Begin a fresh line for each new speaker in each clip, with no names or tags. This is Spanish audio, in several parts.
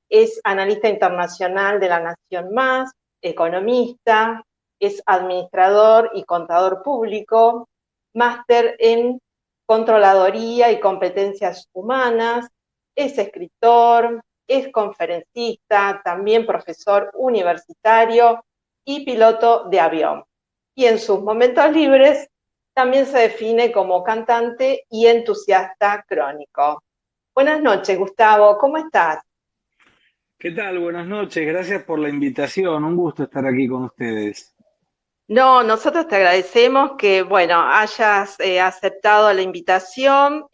es analista internacional de la Nación Más, economista, es administrador y contador público, máster en controladoría y competencias humanas, es escritor, es conferencista, también profesor universitario y piloto de avión. Y en sus momentos libres también se define como cantante y entusiasta crónico. Buenas noches, Gustavo, ¿cómo estás?
¿Qué tal? Buenas noches, gracias por la invitación, un gusto estar aquí con ustedes.
No, nosotros te agradecemos que, bueno, hayas aceptado la invitación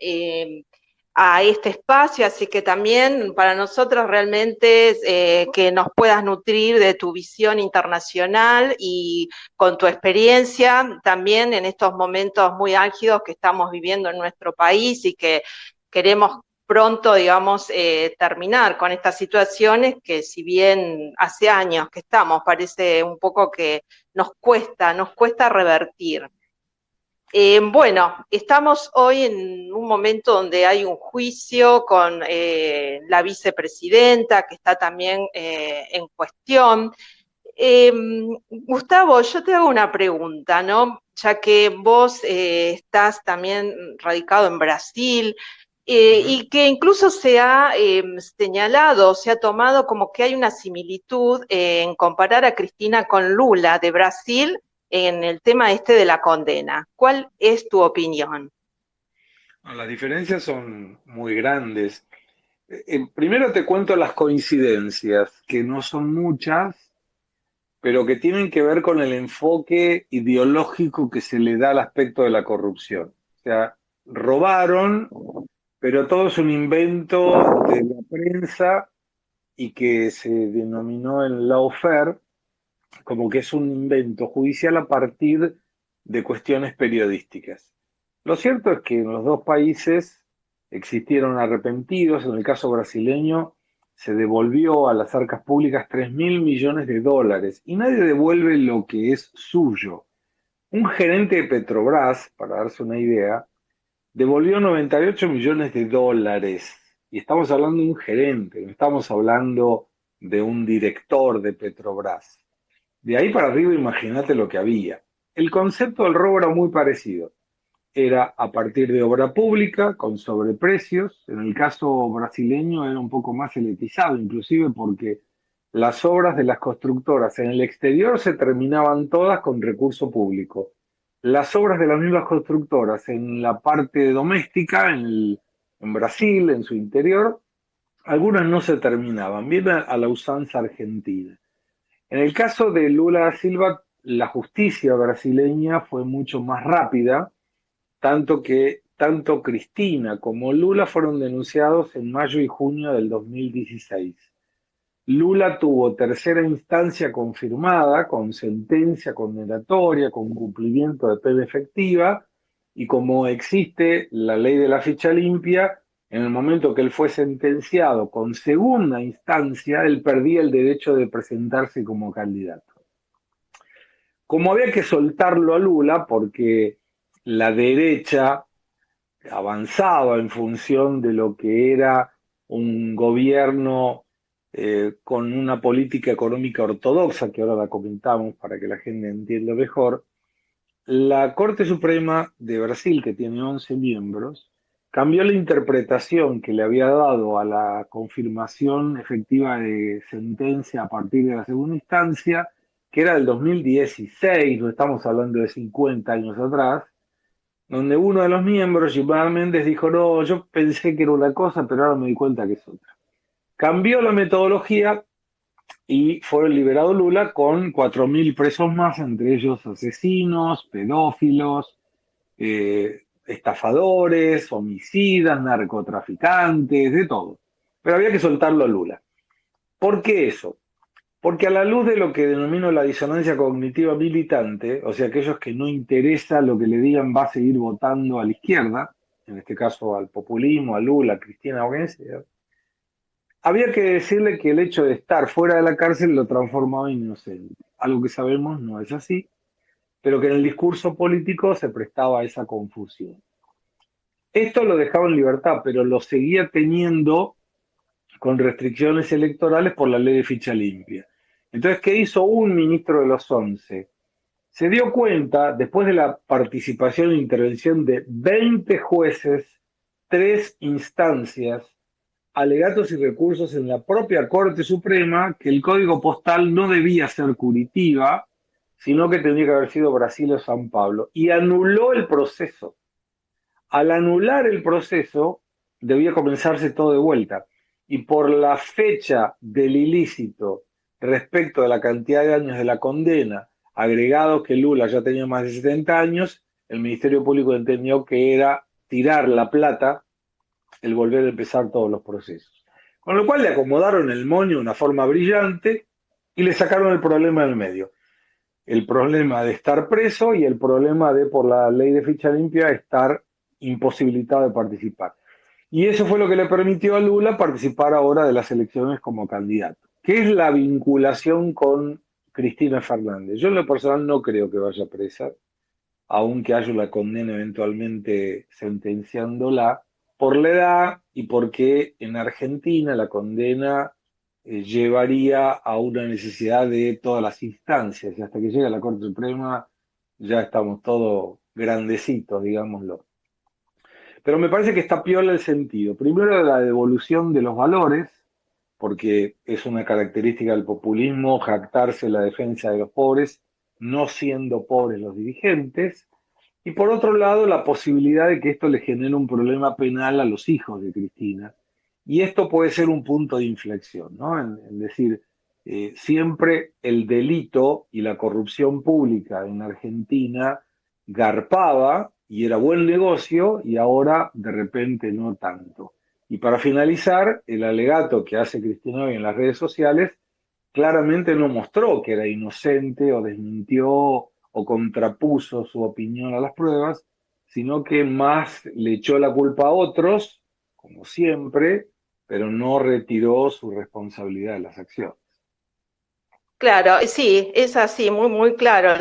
a este espacio, así que también para nosotros realmente es, que nos puedas nutrir de tu visión internacional y con tu experiencia también en estos momentos muy álgidos que estamos viviendo en nuestro país y que queremos pronto, digamos, terminar con estas situaciones que si bien hace años que estamos, parece un poco que nos cuesta revertir. Bueno, estamos hoy en un momento donde hay un juicio con la vicepresidenta que está también en cuestión. Eh, Gustavo, yo te hago una pregunta, ¿no? Ya que vos estás también radicado en Brasil
Ujú.
y que incluso se ha señalado, se ha tomado como que hay una similitud en comparar a Cristina con Lula de Brasil en el tema este de la condena. ¿Cuál es tu opinión?
No, las diferencias son muy grandes. Primero te cuento las coincidencias, que no son muchas, pero que tienen que ver con el enfoque ideológico que se le da al aspecto de la corrupción. O sea, robaron, pero todo es un invento de la prensa y que se denominó en lawfare como que es un invento judicial a partir de cuestiones periodísticas. Lo cierto es que en los dos países existieron arrepentidos. En el caso brasileño se devolvió a las arcas públicas 3.000 millones de dólares y nadie devuelve lo que es suyo. Un gerente de Petrobras, para darse una idea, devolvió 98 millones de dólares. Y estamos hablando de un gerente, no estamos hablando de un director de Petrobras. De ahí para arriba, imagínate lo que había. El concepto del robo era muy parecido. Era a partir de obra pública, con sobreprecios. En el caso brasileño era un poco más elitizado, inclusive porque las obras de las constructoras en el exterior se terminaban todas con recurso público. Las obras de las mismas constructoras en la parte doméstica, en Brasil, en su interior, algunas no se terminaban, bien a la usanza argentina. En el caso de Lula da Silva, la justicia brasileña fue mucho más rápida, tanto que tanto Cristina como Lula fueron denunciados en mayo y junio del 2016. Lula tuvo tercera instancia confirmada, con sentencia condenatoria, con cumplimiento de pena efectiva, y como existe la ley de la ficha limpia, en el momento que él fue sentenciado con segunda instancia, él perdía el derecho de presentarse como candidato. Como había que soltarlo a Lula, porque la derecha avanzaba en función de lo que era un gobierno con una política económica ortodoxa, que ahora la comentamos para que la gente entienda mejor, la Corte Suprema de Brasil, que tiene 11 miembros, cambió la interpretación que le había dado a la confirmación efectiva de sentencia a partir de la segunda instancia, que era del 2016, no estamos hablando de 50 años atrás, donde uno de los miembros, Gilmar Méndez, dijo, no, yo pensé que era una cosa, pero ahora me di cuenta que es otra. Cambió la metodología y fue liberado Lula con 4.000 presos más, entre ellos asesinos, pedófilos, estafadores, homicidas, narcotraficantes, de todo. Pero había que soltarlo a Lula. ¿Por qué eso? Porque a la luz de lo que denomino la disonancia cognitiva militante, o sea, aquellos que no interesa lo que le digan va a seguir votando a la izquierda, en este caso al populismo, a Lula, a Cristina o quien sea, había que decirle que el hecho de estar fuera de la cárcel lo transformaba en inocente. Algo que sabemos no es así, pero que en el discurso político se prestaba a esa confusión. Esto lo dejaba en libertad, pero lo seguía teniendo con restricciones electorales por la ley de ficha limpia. Entonces, ¿qué hizo un ministro de los 11? Se dio cuenta, después de la participación e intervención de 20 jueces, 3 instancias, alegatos y recursos en la propia Corte Suprema, que el código postal no debía ser Curitiba, sino que tendría que haber sido Brasil o San Pablo, y anuló el proceso. Al anular el proceso, debía comenzarse todo de vuelta. Y por la fecha del ilícito respecto de la cantidad de años de la condena, agregado que Lula ya tenía más de 70 años, el Ministerio Público entendió que era tirar la plata el volver a empezar todos los procesos. Con lo cual le acomodaron el moño de una forma brillante y le sacaron el problema del medio. El problema de estar preso y el problema de, por la ley de ficha limpia, estar imposibilitado de participar. Y eso fue lo que le permitió a Lula participar ahora de las elecciones como candidato. ¿Qué es la vinculación con Cristina Fernández? Yo en lo personal no creo que vaya presa, aunque haya la condena eventualmente sentenciándola, por la edad y porque en Argentina la condena llevaría a una necesidad de todas las instancias, y hasta que llegue a la Corte Suprema ya estamos todos grandecitos, digámoslo. Pero me parece que está piola el sentido. Primero, la devolución de los valores, porque es una característica del populismo jactarse la defensa de los pobres, no siendo pobres los dirigentes. Y por otro lado, la posibilidad de que esto le genere un problema penal a los hijos de Cristina. Y esto puede ser un punto de inflexión, ¿no? En decir, siempre el delito y la corrupción pública en Argentina garpaba y era buen negocio y ahora de repente no tanto. Y para finalizar, el alegato que hace Cristina hoy en las redes sociales claramente no mostró que era inocente o desmintió o contrapuso su opinión a las pruebas, sino que más le echó la culpa a otros, como siempre, pero no retiró su responsabilidad de las acciones.
Claro, sí, es así, muy, muy claro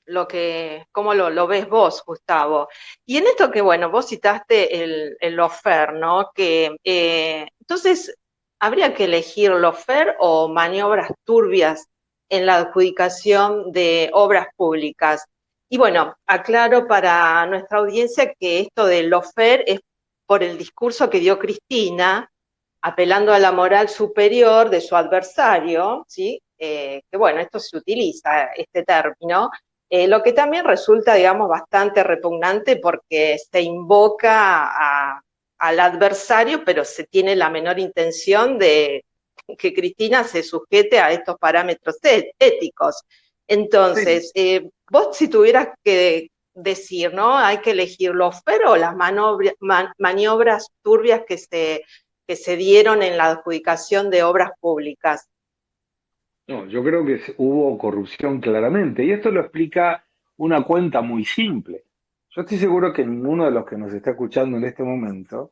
lo que, cómo lo ves vos, Gustavo. Y en esto que, bueno, vos citaste el lofer, ¿no? Que entonces, ¿habría que elegir lofer o maniobras turbias en la adjudicación de obras públicas? Y bueno, aclaro para nuestra audiencia que esto del lofer es por el discurso que dio Cristina, apelando a la moral superior de su adversario, ¿sí? Que bueno, esto se utiliza, este término, lo que también resulta, digamos, bastante repugnante porque se invoca al adversario, pero se tiene la menor intención de que Cristina se sujete a estos parámetros éticos.
Sí.
Entonces, vos si tuvieras que decir, ¿no? Hay que elegir los o las maniobras turbias que se dieron en la adjudicación de obras públicas.
No, yo creo que hubo corrupción claramente, y esto lo explica una cuenta muy simple. Yo estoy seguro que ninguno de los que nos está escuchando en este momento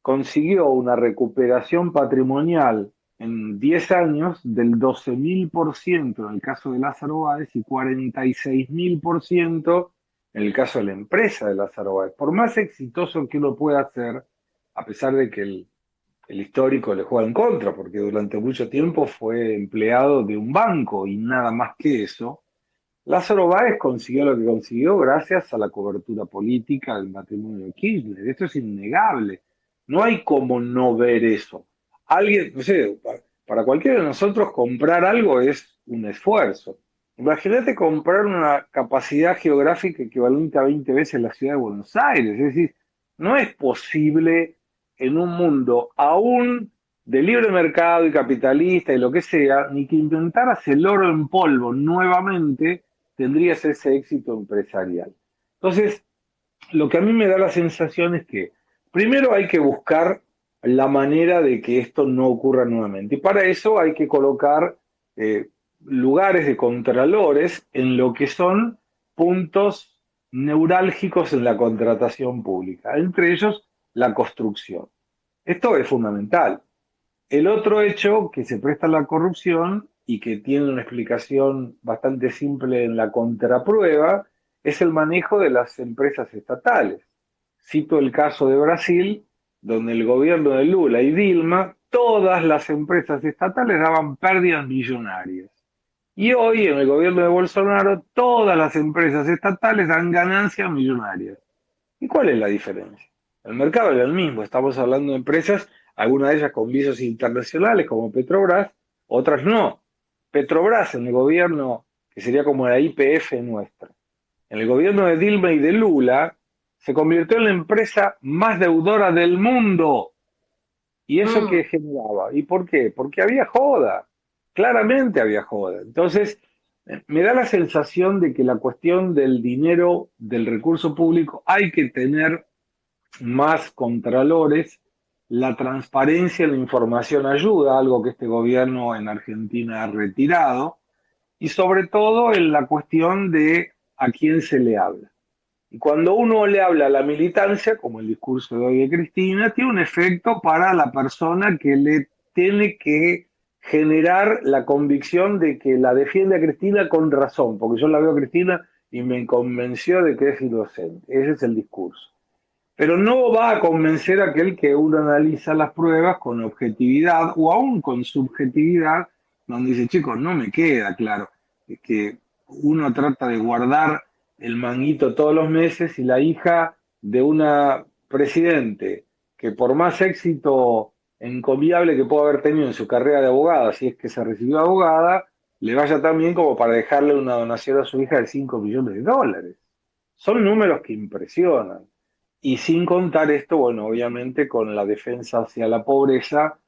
consiguió una recuperación patrimonial en 10 años del 12.000% en el caso de Lázaro Báez y 46.000% en el caso de la empresa de Lázaro Báez. Por más exitoso que uno pueda hacer, a pesar de que el histórico le juega en contra, porque durante mucho tiempo fue empleado de un banco y nada más que eso, Lázaro Báez consiguió lo que consiguió gracias a la cobertura política del matrimonio de Kirchner. Esto es innegable. No hay como no ver eso. Alguien, no sé, para cualquiera de nosotros comprar algo es un esfuerzo. Imagínate comprar una capacidad geográfica equivalente a 20 veces la ciudad de Buenos Aires. Es decir, no es posible en un mundo aún de libre mercado y capitalista y lo que sea, ni que intentaras el oro en polvo nuevamente tendrías ese éxito empresarial. Entonces, lo que a mí me da la sensación es que primero hay que buscar la manera de que esto no ocurra nuevamente. Y para eso hay que colocar eh, lugares de contralores en lo que son puntos neurálgicos en la contratación pública, entre ellos la construcción. Esto es fundamental. El otro hecho que se presta a la corrupción y que tiene una explicación bastante simple en la contraprueba es el manejo de las empresas estatales. Cito el caso de Brasil, donde el gobierno de Lula y Dilma todas las empresas estatales daban pérdidas millonarias. Y hoy en el gobierno de Bolsonaro todas las empresas estatales dan ganancias millonarias. ¿Y cuál es la diferencia? El mercado era el mismo, estamos hablando de empresas, algunas de ellas con visos internacionales como Petrobras, otras no. Petrobras en el gobierno, que sería como la YPF nuestra, en el gobierno de Dilma y de Lula, se convirtió en la empresa más deudora del mundo. ¿Y eso
Mm.
qué generaba? ¿Y por qué? Porque había joda, claramente había joda. Entonces, me da la sensación de que la cuestión del dinero, del recurso público, hay que tener más contralores. La transparencia en la información ayuda, algo que este gobierno en Argentina ha retirado, y sobre todo en la cuestión de a quién se le habla. Y cuando uno le habla a la militancia, como el discurso de hoy de Cristina, tiene un efecto para la persona que le tiene que generar la convicción de que la defiende a Cristina con razón, porque yo la veo a Cristina y me convenció de que es inocente. Ese es el discurso. Pero no va a convencer a aquel que uno analiza las pruebas con objetividad o aún con subjetividad, donde dice, chicos, no me queda claro. Es que uno trata de guardar el manguito todos los meses y la hija de una presidente que por más éxito encomiable que pueda haber tenido en su carrera de abogada, si es que se recibió abogada, le vaya tan bien como para dejarle una donación a su hija de 5 millones de dólares. Son números que impresionan. Y sin contar esto, bueno, obviamente con la defensa hacia la pobreza,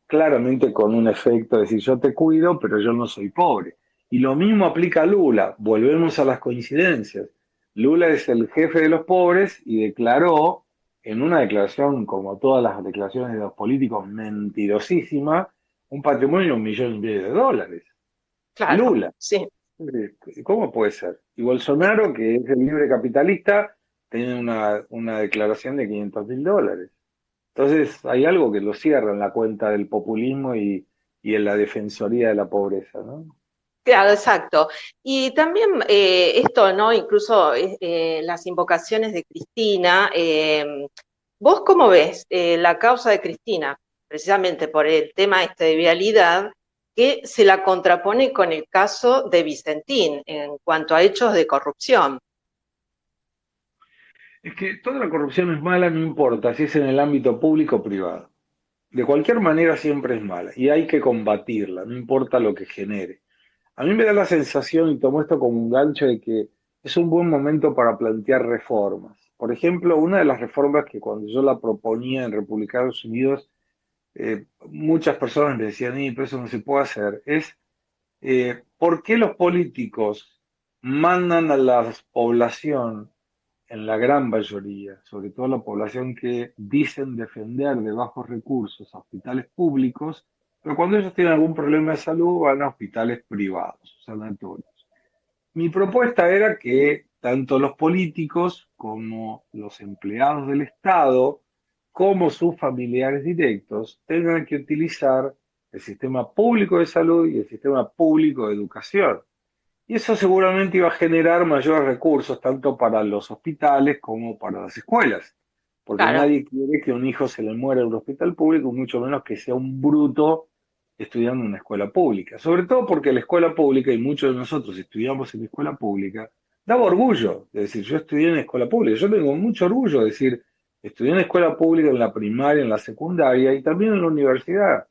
claramente con un efecto de decir yo te cuido, pero yo no soy pobre. Y lo mismo aplica a Lula, volvemos a las coincidencias. Lula es el jefe de los pobres y declaró, en una declaración, como todas las declaraciones de los políticos, mentirosísima, un patrimonio de 1,5 millones de dólares.
Claro,
Lula.
sí.
¿Cómo puede ser? Y Bolsonaro, que es el libre capitalista, tiene una declaración de 500.000 dólares. Entonces, hay algo que lo cierra en la cuenta del populismo y en la defensoría de la pobreza, ¿no?
Claro, exacto. Y también esto, ¿no? Incluso las invocaciones de Cristina. ¿Vos cómo ves la causa de Cristina? Precisamente por el tema este de vialidad, que se la contrapone con el caso de Vicentín en cuanto a hechos de corrupción.
Es que toda la corrupción es mala, no importa si es en el ámbito público o privado. De cualquier manera siempre es mala y hay que combatirla, no importa lo que genere. A mí me da la sensación, y tomo esto como un gancho, de que es un buen momento para plantear reformas. Por ejemplo, una de las reformas que cuando yo la proponía en Republicanos Unidos, muchas personas me decían, pero eso no se puede hacer, es ¿por qué los políticos mandan a la población, en la gran mayoría, sobre todo la población que dicen defender de bajos recursos, a hospitales públicos, pero cuando ellos tienen algún problema de salud van a hospitales privados, sanatorios? Mi propuesta era que tanto los políticos como los empleados del Estado, como sus familiares directos, tengan que utilizar el sistema público de salud y el sistema público de educación. Y eso seguramente iba a generar mayores recursos tanto para los hospitales como para las escuelas, porque
Claro,
nadie quiere que un hijo se le muera en un hospital público, mucho menos que sea un bruto estudiando en una escuela pública. Sobre todo porque la escuela pública, y muchos de nosotros estudiamos en la escuela pública, daba orgullo de decir, yo estudié en la escuela pública. Yo tengo mucho orgullo de decir, estudié en la escuela pública, en la primaria, en la secundaria y también en la universidad.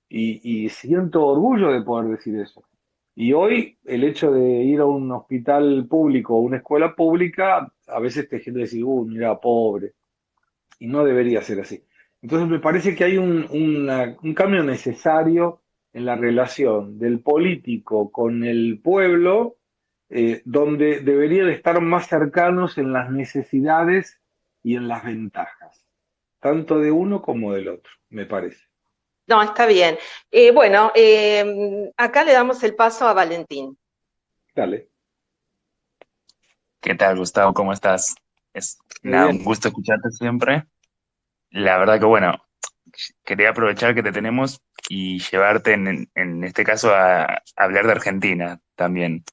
Y siento orgullo de poder decir eso. Y hoy el hecho de ir a un hospital público o una escuela pública, a veces te gente decir, mira, pobre, y no debería ser así. Entonces me parece que hay un cambio necesario en la relación del político con el pueblo, donde deberían estar más cercanos en las necesidades y en las ventajas, tanto de uno como del otro, me parece.
no, está bien. Bueno, acá le damos el paso a Valentín.
Dale,
¿Qué tal, Gustavo? ¿Cómo estás? Es
muy
nada, un
bien.
gusto escucharte siempre. La verdad que bueno, quería aprovechar que te tenemos y llevarte en este caso a hablar de Argentina también.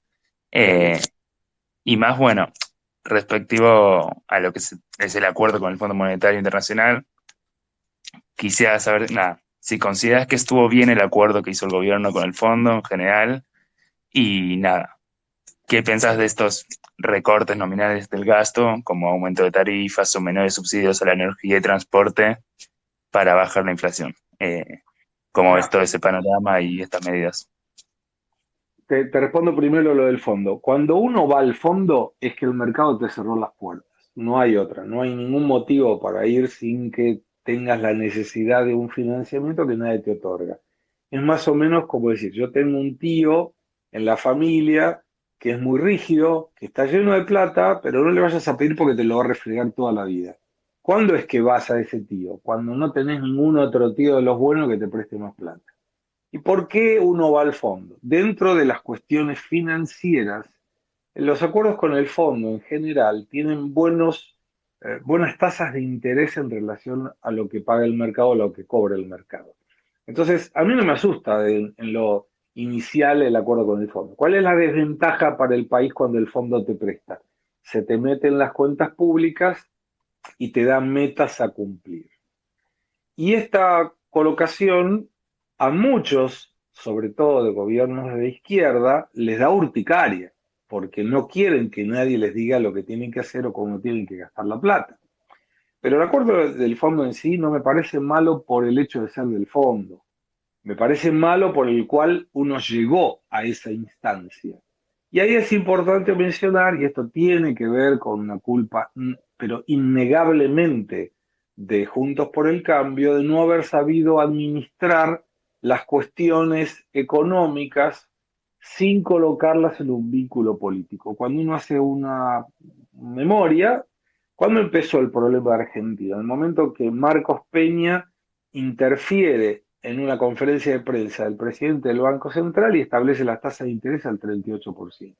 Dale.
Eh, y más bueno, respectivo a lo que es el acuerdo con el Fondo Monetario Internacional, quisiera saber, nada, si consideras que estuvo bien el acuerdo que hizo el gobierno con el fondo en general, y nada, ¿qué pensás de estos recortes nominales del gasto, como aumento de tarifas o menores subsidios a la energía y transporte para bajar la inflación? ¿Cómo ves
Mira,
todo ese panorama y estas medidas?
te respondo primero lo del fondo. Cuando uno va al fondo es que el mercado te cerró las puertas. No hay otra, no hay ningún motivo para ir sin que tengas la necesidad de un financiamiento que nadie te otorga. Es más o menos como decir, yo tengo un tío en la familia que es muy rígido, que está lleno de plata, pero no le vayas a pedir porque te lo va a refregar toda la vida. ¿Cuándo es que vas a ese tío? Cuando no tenés ningún otro tío de los buenos que te preste más plata. ¿Y por qué uno va al fondo? Dentro de las cuestiones financieras, los acuerdos con el fondo en general tienen buenas tasas de interés en relación a lo que paga el mercado, a lo que cobra el mercado. Entonces, a mí no me asusta en lo inicial el acuerdo con el fondo. ¿Cuál es la desventaja para el país cuando el fondo te presta? Se te mete en las cuentas públicas y te da metas a cumplir. Y esta colocación a muchos, sobre todo de gobiernos de izquierda, les da urticaria, porque no quieren que nadie les diga lo que tienen que hacer o cómo tienen que gastar la plata. Pero el acuerdo del fondo en sí no me parece malo por el hecho de ser del fondo. Me parece malo por el cual uno llegó a esa instancia. Y ahí es importante mencionar, y esto tiene que ver con una culpa, pero innegablemente, de Juntos por el Cambio, de no haber sabido administrar las cuestiones económicas sin colocarlas en un vínculo político. Cuando uno hace una memoria, ¿cuándo empezó el problema de Argentina? En el momento que Marcos Peña interfiere en una conferencia de prensa del presidente del Banco Central y establece las tasas de interés al 38%.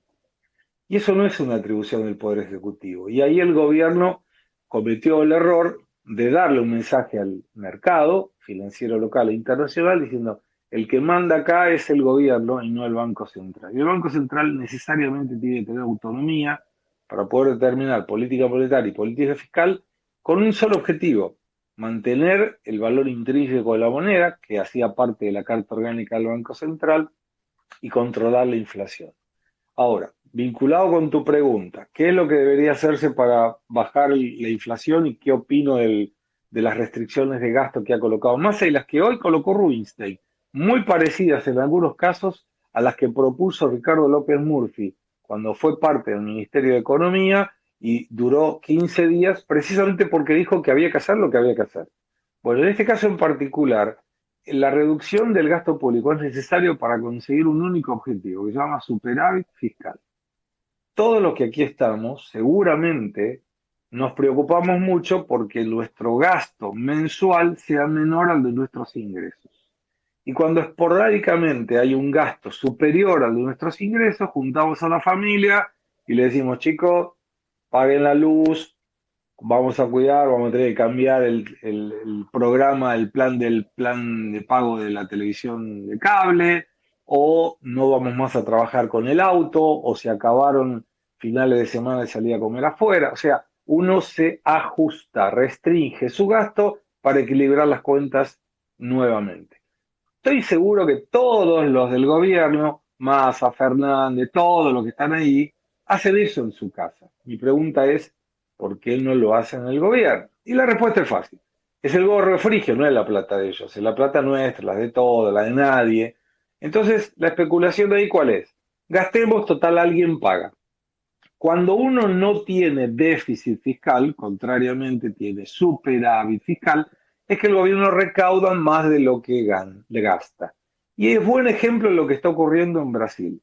Y eso no es una atribución del Poder Ejecutivo. Y ahí el gobierno cometió el error de darle un mensaje al mercado financiero local e internacional diciendo, el que manda acá es el gobierno y no el Banco Central. Y el Banco Central necesariamente tiene que tener autonomía para poder determinar política monetaria y política fiscal con un solo objetivo, mantener el valor intrínseco de la moneda, que hacía parte de la Carta Orgánica del Banco Central, y controlar la inflación. Ahora, vinculado con tu pregunta, ¿qué es lo que debería hacerse para bajar la inflación y qué opino de las restricciones de gasto que ha colocado Massa y las que hoy colocó Rubinstein? Muy parecidas en algunos casos a las que propuso Ricardo López Murphy cuando fue parte del Ministerio de Economía y duró 15 días precisamente porque dijo que había que hacer lo que había que hacer. Bueno, en este caso en particular, la reducción del gasto público es necesario para conseguir un único objetivo, que se llama superávit fiscal. Todos los que aquí estamos, seguramente nos preocupamos mucho porque nuestro gasto mensual sea menor al de nuestros ingresos. Y cuando esporádicamente hay un gasto superior al de nuestros ingresos, juntamos a la familia y le decimos, chicos, paguen la luz, vamos a cuidar, vamos a tener que cambiar el programa, del plan de pago de la televisión de cable, o no vamos más a trabajar con el auto, o se acabaron finales de semana de salir a comer afuera. O sea, uno se ajusta, restringe su gasto para equilibrar las cuentas nuevamente. Estoy seguro que todos los del gobierno, Massa, Fernández, todos los que están ahí, hacen eso en su casa. Mi pregunta es, ¿por qué no lo hacen en el gobierno? Y la respuesta es fácil. Es el gorro frigio, no es la plata de ellos, es la plata nuestra, la de todos, la de nadie. Entonces, la especulación de ahí, ¿cuál es? Gastemos, total, alguien paga. Cuando uno no tiene déficit fiscal, contrariamente tiene superávit fiscal, es que el gobierno recauda más de lo que le gasta. Y es buen ejemplo de lo que está ocurriendo en Brasil.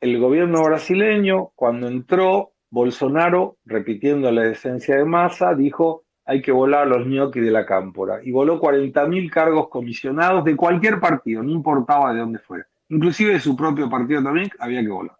El gobierno brasileño, cuando entró, Bolsonaro, repitiendo la esencia de Massa, dijo hay que volar los ñoquis de la cámpora. Y voló 40.000 cargos comisionados de cualquier partido, no importaba de dónde fuera. Inclusive de su propio partido también había que volar.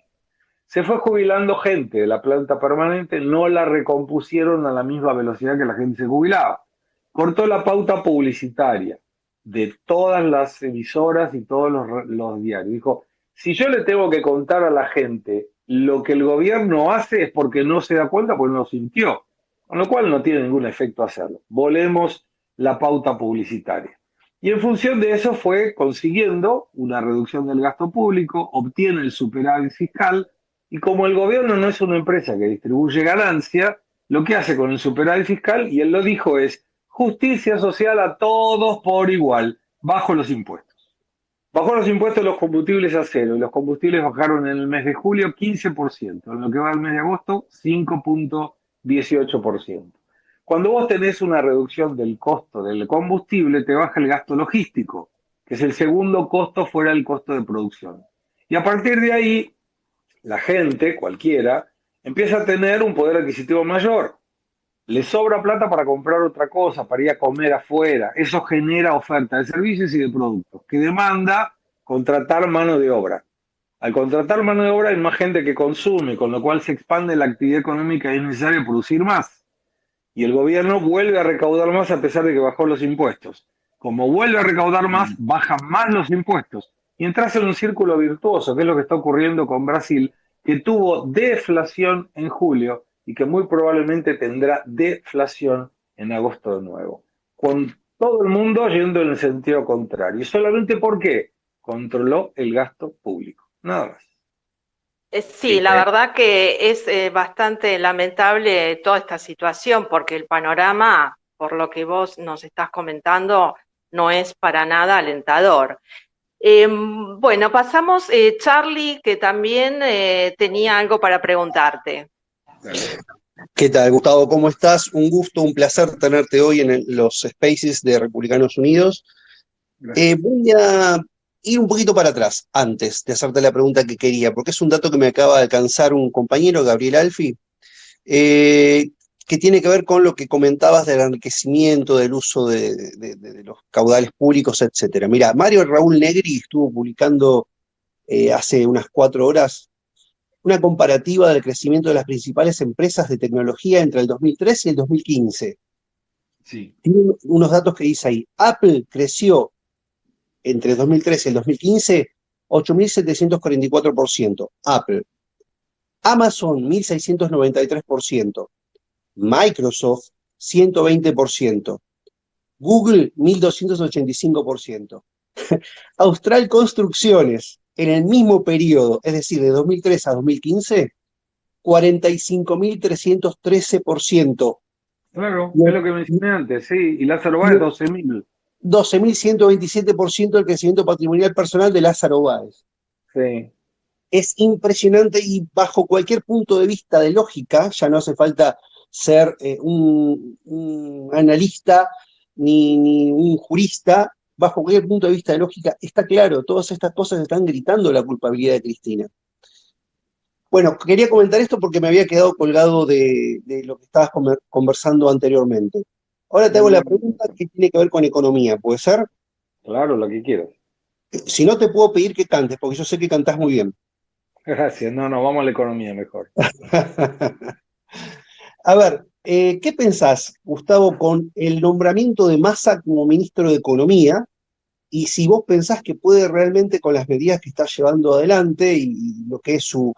Se fue jubilando gente de la planta permanente, no la recompusieron a la misma velocidad que la gente se jubilaba. Cortó la pauta publicitaria de todas las emisoras y todos los diarios. Dijo, si yo le tengo que contar a la gente lo que el gobierno hace es porque no se da cuenta, porque no lo sintió. Con lo cual no tiene ningún efecto hacerlo. Volemos la pauta publicitaria. Y en función de eso fue consiguiendo una reducción del gasto público, obtiene el superávit fiscal, y como el gobierno no es una empresa que distribuye ganancia, lo que hace con el superávit fiscal, y él lo dijo, es justicia social a todos por igual, bajo los impuestos. Bajó los impuestos de los combustibles a cero, y los combustibles bajaron en el mes de julio 15%, en lo que va al mes de agosto 5,18%. Cuando vos tenés una reducción del costo del combustible, te baja el gasto logístico, que es el segundo costo fuera del costo de producción. Y a partir de ahí, la gente, cualquiera, empieza a tener un poder adquisitivo mayor. Le sobra plata para comprar otra cosa, para ir a comer afuera. Eso genera oferta de servicios y de productos, que demanda contratar mano de obra. Al contratar mano de obra hay más gente que consume, con lo cual se expande la actividad económica y es necesario producir más. Y el gobierno vuelve a recaudar más a pesar de que bajó los impuestos. Como vuelve a recaudar más, bajan más los impuestos. Y entras en un círculo virtuoso, que es lo que está ocurriendo con Brasil, que tuvo deflación en julio y que muy probablemente tendrá deflación en agosto de nuevo. Con todo el mundo yendo en el sentido contrario. ¿Y solamente por qué? Controló el gasto público. Nada más.
Sí, la verdad que es bastante lamentable toda esta situación porque el panorama, por lo que vos nos estás comentando, no es para nada alentador. Bueno, pasamos, Charlie, que también tenía algo para preguntarte.
¿Qué tal, Gustavo? ¿Cómo estás? Un gusto, un placer tenerte hoy en los Spaces de Republicanos Unidos. Voy a ir un poquito para atrás antes de hacerte la pregunta que quería, porque es un dato que me acaba de alcanzar un compañero, Gabriel Alfi, que tiene que ver con lo que comentabas del enriquecimiento, del uso de los caudales públicos, etcétera. Mira, Mario Raúl Negri estuvo publicando hace unas 4 horas una comparativa del crecimiento de las principales empresas de tecnología entre el 2013 y el 2015.
Sí.
Tiene unos datos que dice ahí. Apple creció entre el 2013 y el 2015 8.744%. Apple. Amazon 1.693%. Microsoft 120%. Google 1.285%. Austral Construcciones, en el mismo periodo, es decir, de 2003 a 2015, 45.313%.
Claro, es lo que mencioné antes, sí. Y Lázaro Báez, 12.000.
12.127% el crecimiento patrimonial personal de Lázaro Báez.
Sí.
Es impresionante y bajo cualquier punto de vista de lógica, ya no hace falta ser un analista ni un jurista, bajo cualquier punto de vista de lógica, está claro, todas estas cosas están gritando la culpabilidad de Cristina. Bueno, quería comentar esto porque me había quedado colgado de lo que estabas conversando anteriormente. Ahora te hago la pregunta que tiene que ver con economía, ¿puede ser?
Claro, lo que quieras.
Si no, te puedo pedir que cantes, porque yo sé que cantás muy bien.
Gracias. No, vamos a la economía mejor.
A ver, ¿qué pensás, Gustavo, con el nombramiento de Massa como ministro de Economía? Y si vos pensás que puede realmente, con las medidas que está llevando adelante y lo que es su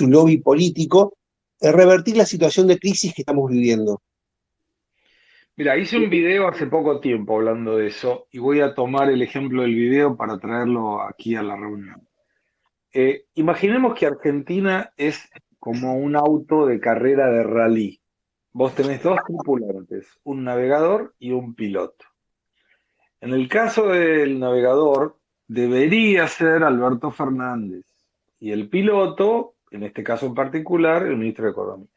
lobby político, revertir la situación de crisis que estamos viviendo.
Mira, hice un video hace poco tiempo hablando de eso y voy a tomar el ejemplo del video para traerlo aquí a la reunión. Imaginemos que Argentina es como un auto de carrera de rally. Vos tenés dos tripulantes, un navegador y un piloto. En el caso del navegador, debería ser Alberto Fernández y el piloto, en este caso en particular, el ministro de Economía.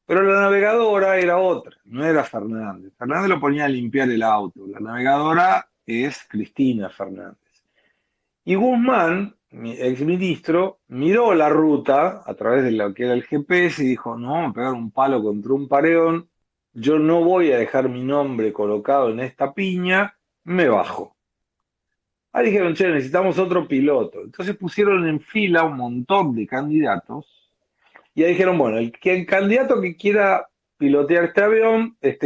Pero la navegadora era otra, no era Fernández. Fernández lo ponía a limpiar el auto. La navegadora es Cristina Fernández. Y Guzmán, mi exministro, miró la ruta a través de lo que era el GPS y dijo, no, vamos a pegar un palo contra un paredón, yo no voy a dejar mi nombre colocado en esta piña, me bajo. Ahí dijeron, che, necesitamos otro piloto. Entonces pusieron en fila un montón de candidatos y ahí dijeron, bueno, el candidato que quiera pilotear este avión, de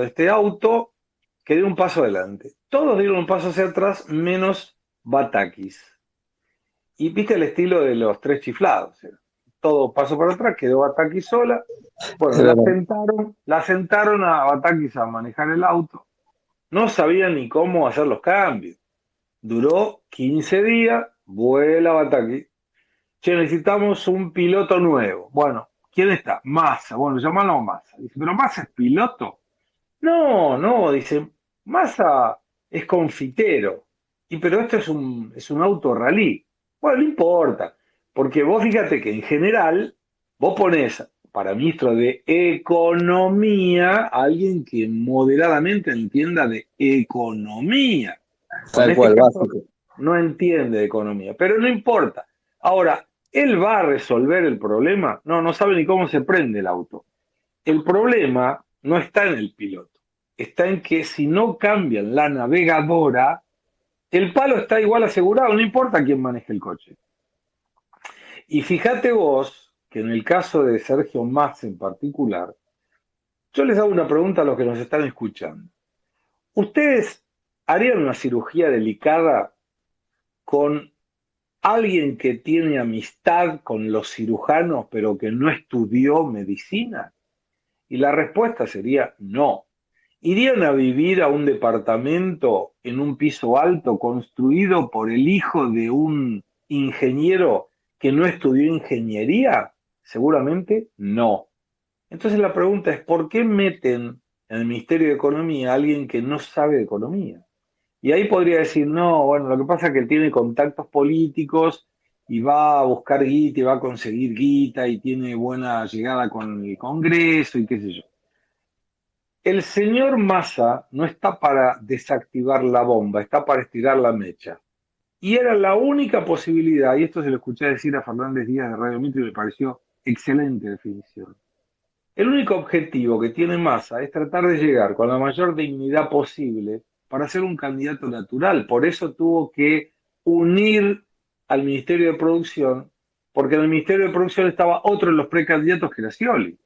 este auto, que dé un paso adelante. Todos dieron un paso hacia atrás, menos Batakis. Y viste el estilo de los tres chiflados. Todo paso para atrás, quedó Batakis sola. Bueno, la sentaron a Batakis a manejar el auto. no sabían ni cómo hacer los cambios. Duró 15 días, vuela Bataki. Che, necesitamos un piloto nuevo. Bueno, ¿quién está? Massa. Bueno, llamalo Massa. Dice, ¿pero Massa es piloto? No, no, dice, Massa es confitero. Y pero esto es un auto rally. Bueno, no importa, porque vos fíjate que en general vos ponés para ministro de Economía a alguien que moderadamente entienda de economía. Bueno,
Tal
en este
cual,
caso
básico.
no entiende de economía, pero no importa. Ahora, ¿él va a resolver el problema? No, no sabe ni cómo se prende el auto. El problema no está en el piloto, está en que si no cambian la navegadora, el palo está igual asegurado, no importa quién maneje el coche. Y fíjate vos que en el caso de Sergio Massa en particular, yo les hago una pregunta a los que nos están escuchando. ¿Ustedes harían una cirugía delicada con alguien que tiene amistad con los cirujanos pero que no estudió medicina? Y la respuesta sería no. ¿Irían a vivir a un departamento en un piso alto construido por el hijo de un ingeniero que no estudió ingeniería? Seguramente no. Entonces la pregunta es, ¿por qué meten en el Ministerio de Economía a alguien que no sabe de economía? Y ahí podría decir, no, bueno, lo que pasa es que él tiene contactos políticos y va a buscar guita y va a conseguir guita y tiene buena llegada con el Congreso y qué sé yo. El señor Massa no está para desactivar la bomba, está para estirar la mecha. Y era la única posibilidad, y esto se lo escuché decir a Fernández Díaz de Radio Mitre y me pareció excelente definición. El único objetivo que tiene Massa es tratar de llegar con la mayor dignidad posible para ser un candidato natural. Por eso tuvo que unir al Ministerio de Producción, porque en el Ministerio de Producción estaba otro de los precandidatos que era Scioli.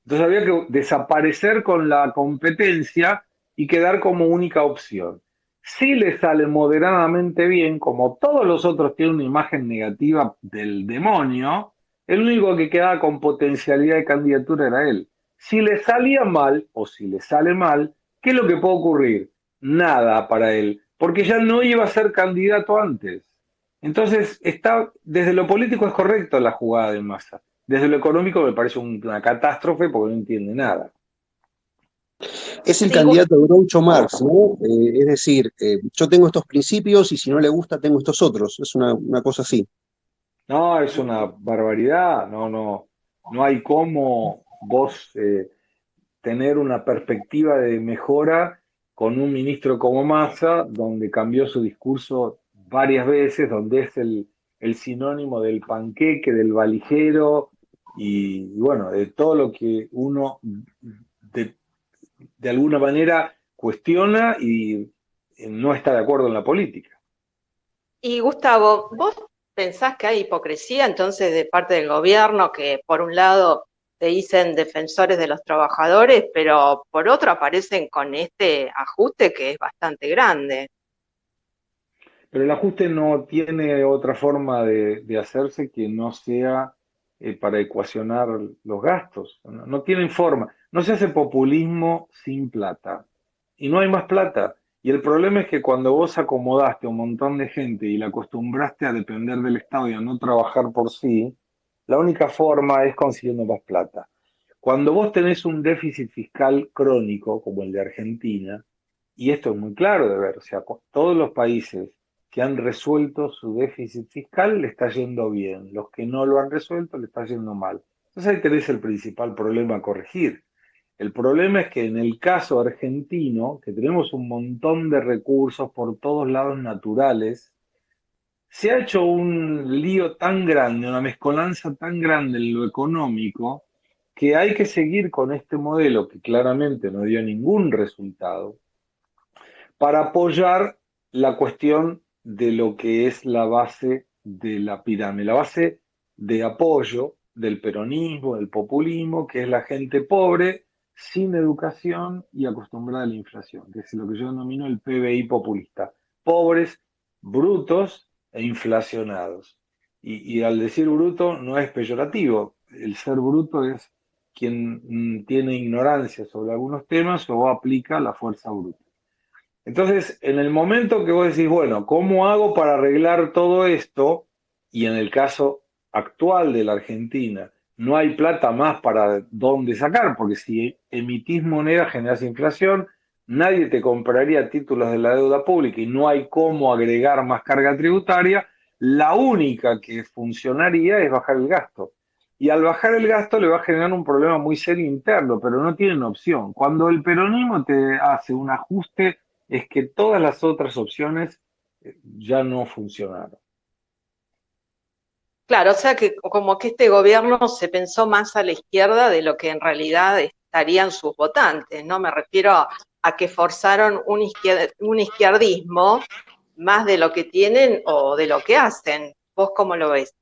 Entonces había que desaparecer con la competencia y quedar como única opción. Si le sale moderadamente bien, como todos los otros tienen una imagen negativa del demonio, el único que quedaba con potencialidad de candidatura era él. Si le salía mal, o si le sale mal, ¿qué es lo que puede ocurrir? Nada para él, porque ya no iba a ser candidato antes. Entonces, desde lo político es correcto la jugada de Massa. Desde lo económico me parece una catástrofe porque no entiende nada.
Es el
Sí,
candidato de Groucho Marx, ¿no? Es decir, yo tengo estos principios y si no le gusta tengo estos otros. Es una cosa así.
No, es una barbaridad. No hay cómo vos tener una perspectiva de mejora con un ministro como Massa, donde cambió su discurso varias veces, donde es el sinónimo del panqueque, del valijero y bueno, de todo lo que uno de, de alguna manera cuestiona y no está de acuerdo en la política.
y Gustavo, ¿vos pensás que hay hipocresía entonces de parte del gobierno que por un lado te dicen defensores de los trabajadores, pero por otro aparecen con este ajuste que es bastante grande?
Pero el ajuste no tiene otra forma de hacerse que no sea para ecuacionar los gastos. No tienen forma. No se hace populismo sin plata. Y no hay más plata. Y el problema es que cuando vos acomodaste a un montón de gente y la acostumbraste a depender del Estado y a no trabajar por sí, la única forma es consiguiendo más plata. Cuando vos tenés un déficit fiscal crónico, como el de Argentina, y esto es muy claro de ver, o sea, todos los países que han resuelto su déficit fiscal le está yendo bien, los que no lo han resuelto le está yendo mal. Entonces ahí tenés el principal problema a corregir. El problema es que en el caso argentino, que tenemos un montón de recursos por todos lados naturales, se ha hecho un lío tan grande, una mezcolanza tan grande en lo económico, que hay que seguir con este modelo que claramente no dio ningún resultado, para apoyar la cuestión de lo que es la base de la pirámide, la base de apoyo del peronismo, del populismo, que es la gente pobre, sin educación y acostumbrada a la inflación, que es lo que yo denomino el PBI populista. Pobres, brutos e inflacionados. Y al decir bruto no es peyorativo, el ser bruto es quien tiene ignorancia sobre algunos temas o aplica la fuerza bruta. Entonces, en el momento que vos decís, bueno, ¿cómo hago para arreglar todo esto? Y en el caso actual de la Argentina, no hay plata más para dónde sacar, porque si emitís moneda generás inflación, nadie te compraría títulos de la deuda pública y no hay cómo agregar más carga tributaria, la única que funcionaría es bajar el gasto. Y al bajar el gasto le va a generar un problema muy serio interno, pero no tienen opción. Cuando el peronismo te hace un ajuste es que todas las otras opciones ya no funcionaron.
Claro, o sea que como que este gobierno se pensó más a la izquierda de lo que en realidad estarían sus votantes, ¿no? Me refiero a que forzaron un izquierdismo más de lo que tienen o de lo que hacen. ¿Vos cómo lo ves?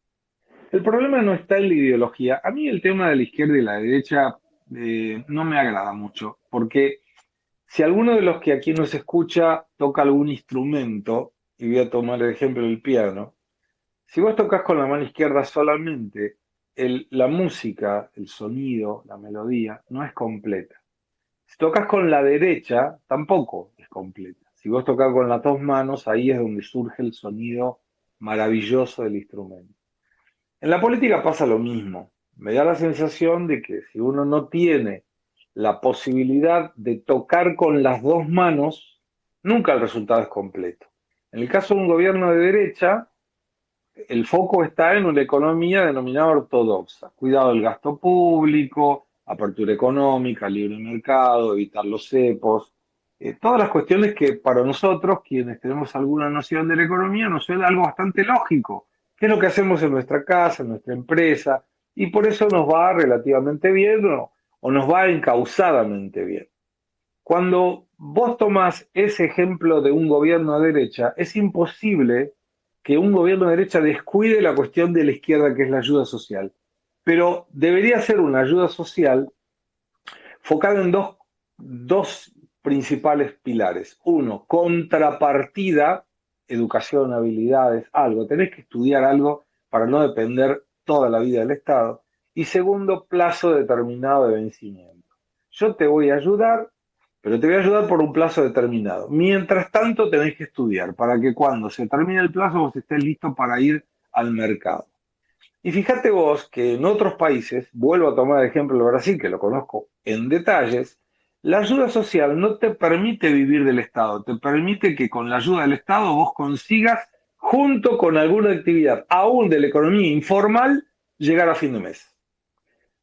El problema no está en la ideología. A mí el tema de la izquierda y la derecha no me agrada mucho, porque si alguno de los que aquí nos escucha toca algún instrumento, y voy a tomar el ejemplo del piano, si vos tocas con la mano izquierda solamente, la música, el sonido, la melodía, no es completa. Si tocas con la derecha, tampoco es completa. Si vos tocas con las dos manos, ahí es donde surge el sonido maravilloso del instrumento. En la política pasa lo mismo. Me da la sensación de que si uno no tiene la posibilidad de tocar con las dos manos, nunca el resultado es completo. En el caso de un gobierno de derecha, el foco está en una economía denominada ortodoxa. Cuidado del gasto público, apertura económica, libre mercado, evitar los cepos. Todas las cuestiones que para nosotros, quienes tenemos alguna noción de la economía, nos suena algo bastante lógico. ¿Qué es lo que hacemos en nuestra casa, en nuestra empresa? Y por eso nos va relativamente bien o nos va encausadamente bien. Cuando vos tomás ese ejemplo de un gobierno de derecha, es imposible que un gobierno de derecha descuide la cuestión de la izquierda, que es la ayuda social. Pero debería ser una ayuda social focada en dos principales pilares. Uno, contrapartida, educación, habilidades, algo. Tenés que estudiar algo para no depender toda la vida del Estado. Y segundo, plazo determinado de vencimiento. Yo te voy a ayudar, pero te voy a ayudar por un plazo determinado. Mientras tanto, tenés que estudiar para que cuando se termine el plazo vos estés listo para ir al mercado. Y fíjate vos que en otros países, vuelvo a tomar el ejemplo de Brasil, que lo conozco en detalles, la ayuda social no te permite vivir del Estado, te permite que con la ayuda del Estado vos consigas, junto con alguna actividad, aún de la economía informal, llegar a fin de mes.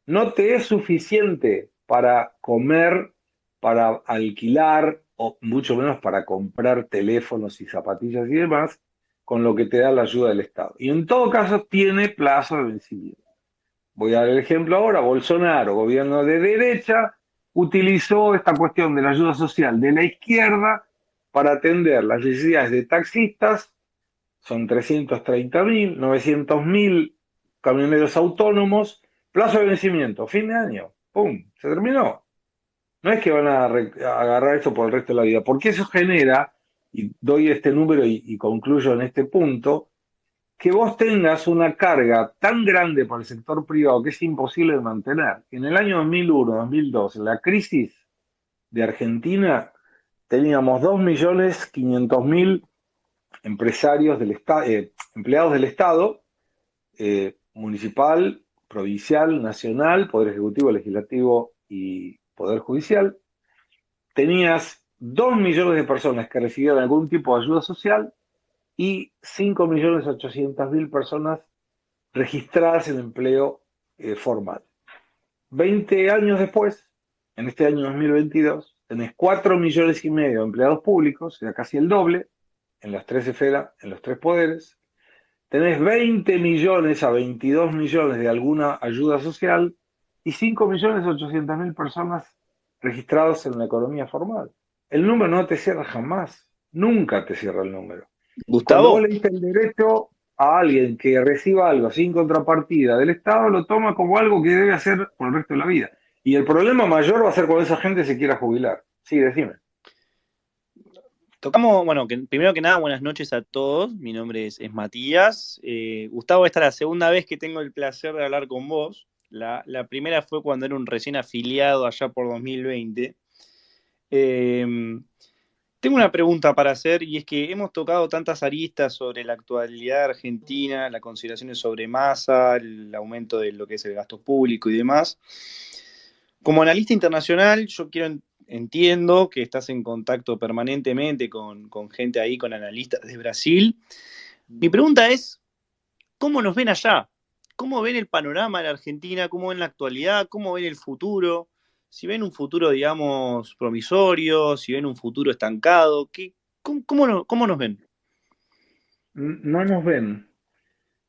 No te es suficiente para comer, para alquilar o mucho menos para comprar teléfonos y zapatillas y demás con lo que te da la ayuda del Estado. Y en todo caso tiene plazo de vencimiento. Voy a dar el ejemplo ahora. Bolsonaro, gobierno de derecha, utilizó esta cuestión de la ayuda social de la izquierda para atender las necesidades de taxistas. Son 330.000, 900.000 camioneros autónomos. Plazo de vencimiento, fin de año. ¡Pum! Se terminó. No es que van a agarrar esto por el resto de la vida, porque eso genera, y doy este número y concluyo en este punto, que vos tengas una carga tan grande para el sector privado que es imposible de mantener. En el año 2001, 2002, en la crisis de Argentina, teníamos 2.500.000 empresarios empleados del Estado, municipal, provincial, nacional, poder ejecutivo, legislativo y poder judicial. Tenías 2 millones de personas que recibían algún tipo de ayuda social y 5.800.000 personas registradas en empleo formal. 20 años después, en este año 2022, tenés 4,5 millones de empleados públicos, o sea, casi el doble, en las tres esferas, en los tres poderes. Tenés 20 millones a 22 millones de alguna ayuda social y 5.800.000 personas registradas en la economía formal. El número no te cierra jamás, nunca te cierra el número. Cuando vos
Gustavo,
le diste el derecho a alguien que reciba algo sin contrapartida del Estado, lo toma como algo que debe hacer por el resto de la vida. Y el problema mayor va a ser cuando esa gente se quiera jubilar. Sí, decime.
tocamos, bueno, primero que nada, buenas noches a todos. Mi nombre es Matías. Gustavo, esta es la segunda vez que tengo el placer de hablar con vos. La primera fue cuando era un recién afiliado allá por 2020. Eh, Tengo una pregunta para hacer y es que hemos tocado tantas aristas sobre la actualidad argentina, las consideraciones sobre masa, el aumento de lo que es el gasto público y demás. Como analista internacional, yo entiendo que estás en contacto permanentemente con gente ahí, con analistas de Brasil. Mi pregunta es, ¿cómo nos ven allá? ¿Cómo ven el panorama de la Argentina? ¿Cómo ven la actualidad? ¿Cómo ven el futuro? Si ven un futuro, digamos, promisorio, si ven un futuro estancado, ¿cómo nos ven?
No nos ven.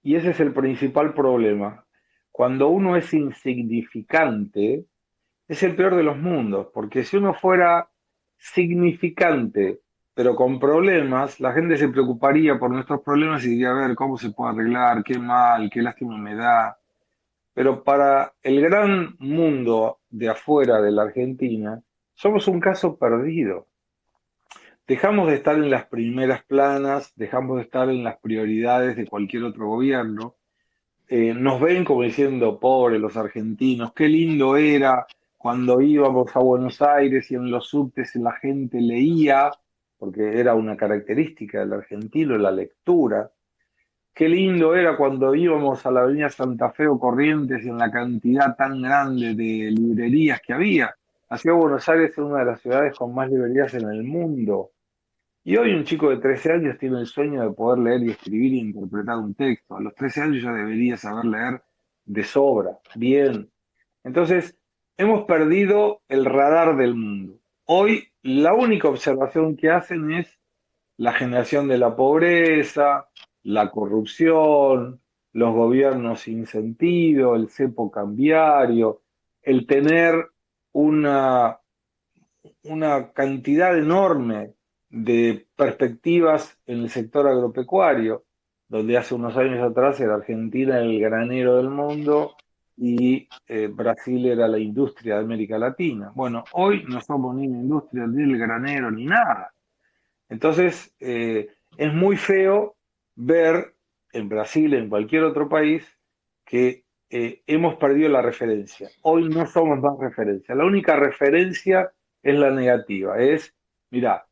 Y ese es el principal problema. Cuando uno es insignificante, es el peor de los mundos, porque si uno fuera significante, pero con problemas, la gente se preocuparía por nuestros problemas y diría, a ver, ¿cómo se puede arreglar? Qué mal, qué lástima me da. Pero para el gran mundo de afuera de la Argentina, somos un caso perdido. Dejamos de estar en las primeras planas, dejamos de estar en las prioridades de cualquier otro gobierno. Nos ven como diciendo, pobres los argentinos, qué lindo era cuando íbamos a Buenos Aires y en los subtes la gente leía, porque era una característica del argentino, la lectura. Qué lindo era cuando íbamos a la Avenida Santa Fe o Corrientes y en la cantidad tan grande de librerías que había. La ciudad de Buenos Aires es una de las ciudades con más librerías en el mundo. Y hoy un chico de 13 años tiene el sueño de poder leer y escribir y interpretar un texto. A los 13 años ya debería saber leer de sobra, bien. Entonces, hemos perdido el radar del mundo. Hoy la única observación que hacen es la generación de la pobreza, la corrupción, los gobiernos sin sentido, el cepo cambiario, el tener una una cantidad enorme de perspectivas en el sector agropecuario, donde hace unos años atrás era Argentina el granero del mundo y Brasil era la industria de América Latina. Bueno, hoy no somos ni la industria ni el granero ni nada. Entonces, es muy feo ver en Brasil, en cualquier otro país, que hemos perdido la referencia. Hoy no somos más referencia. La única referencia es la negativa. Mira,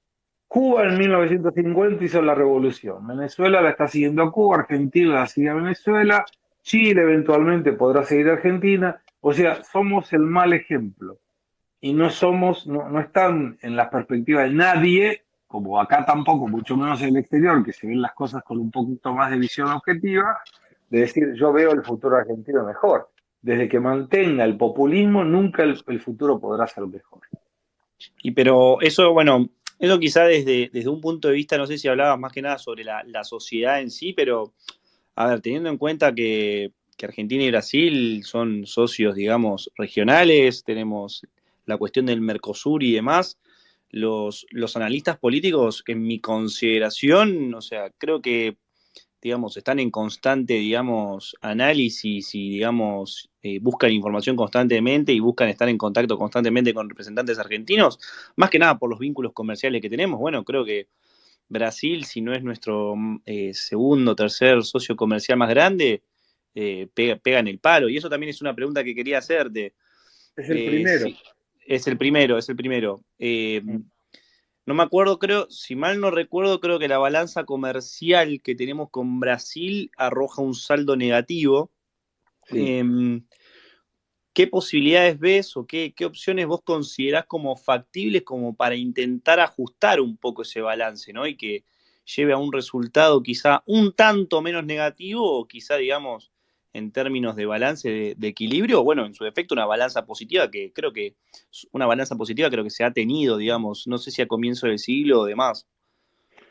Cuba en 1950 hizo la revolución. Venezuela la está siguiendo a Cuba, Argentina la sigue a Venezuela, Chile eventualmente podrá seguir a Argentina. O sea, somos el mal ejemplo. Y no están en la perspectiva de nadie, como acá tampoco, mucho menos en el exterior, que se ven las cosas con un poquito más de visión objetiva, de decir, yo veo el futuro argentino mejor. Desde que mantenga el populismo, nunca el futuro podrá ser mejor.
Pero eso, bueno, eso quizá desde un punto de vista, no sé si hablabas más que nada sobre la sociedad en sí, pero a ver, teniendo en cuenta que Argentina y Brasil son socios, digamos, regionales, tenemos la cuestión del Mercosur y demás, los analistas políticos, en mi consideración, o sea, creo que, digamos, están en constante, digamos, análisis y, digamos, buscan información constantemente y buscan estar en contacto constantemente con representantes argentinos, más que nada por los vínculos comerciales que tenemos. Bueno, creo que Brasil, si no es nuestro segundo o tercer socio comercial más grande, pega en el palo. Y eso también es una pregunta que quería hacerte.
Es el primero.
Sí, es el primero, es el primero. No me acuerdo, creo, si mal no recuerdo, creo que la balanza comercial que tenemos con Brasil arroja un saldo negativo.
Sí.
¿Qué posibilidades ves o qué opciones vos considerás como factibles como para intentar ajustar un poco ese balance, ¿no? Y que lleve a un resultado quizá un tanto menos negativo o quizá, digamos, en términos de balance de equilibrio, bueno, en su defecto una balanza positiva creo que se ha tenido, digamos, no sé si a comienzo del siglo o demás.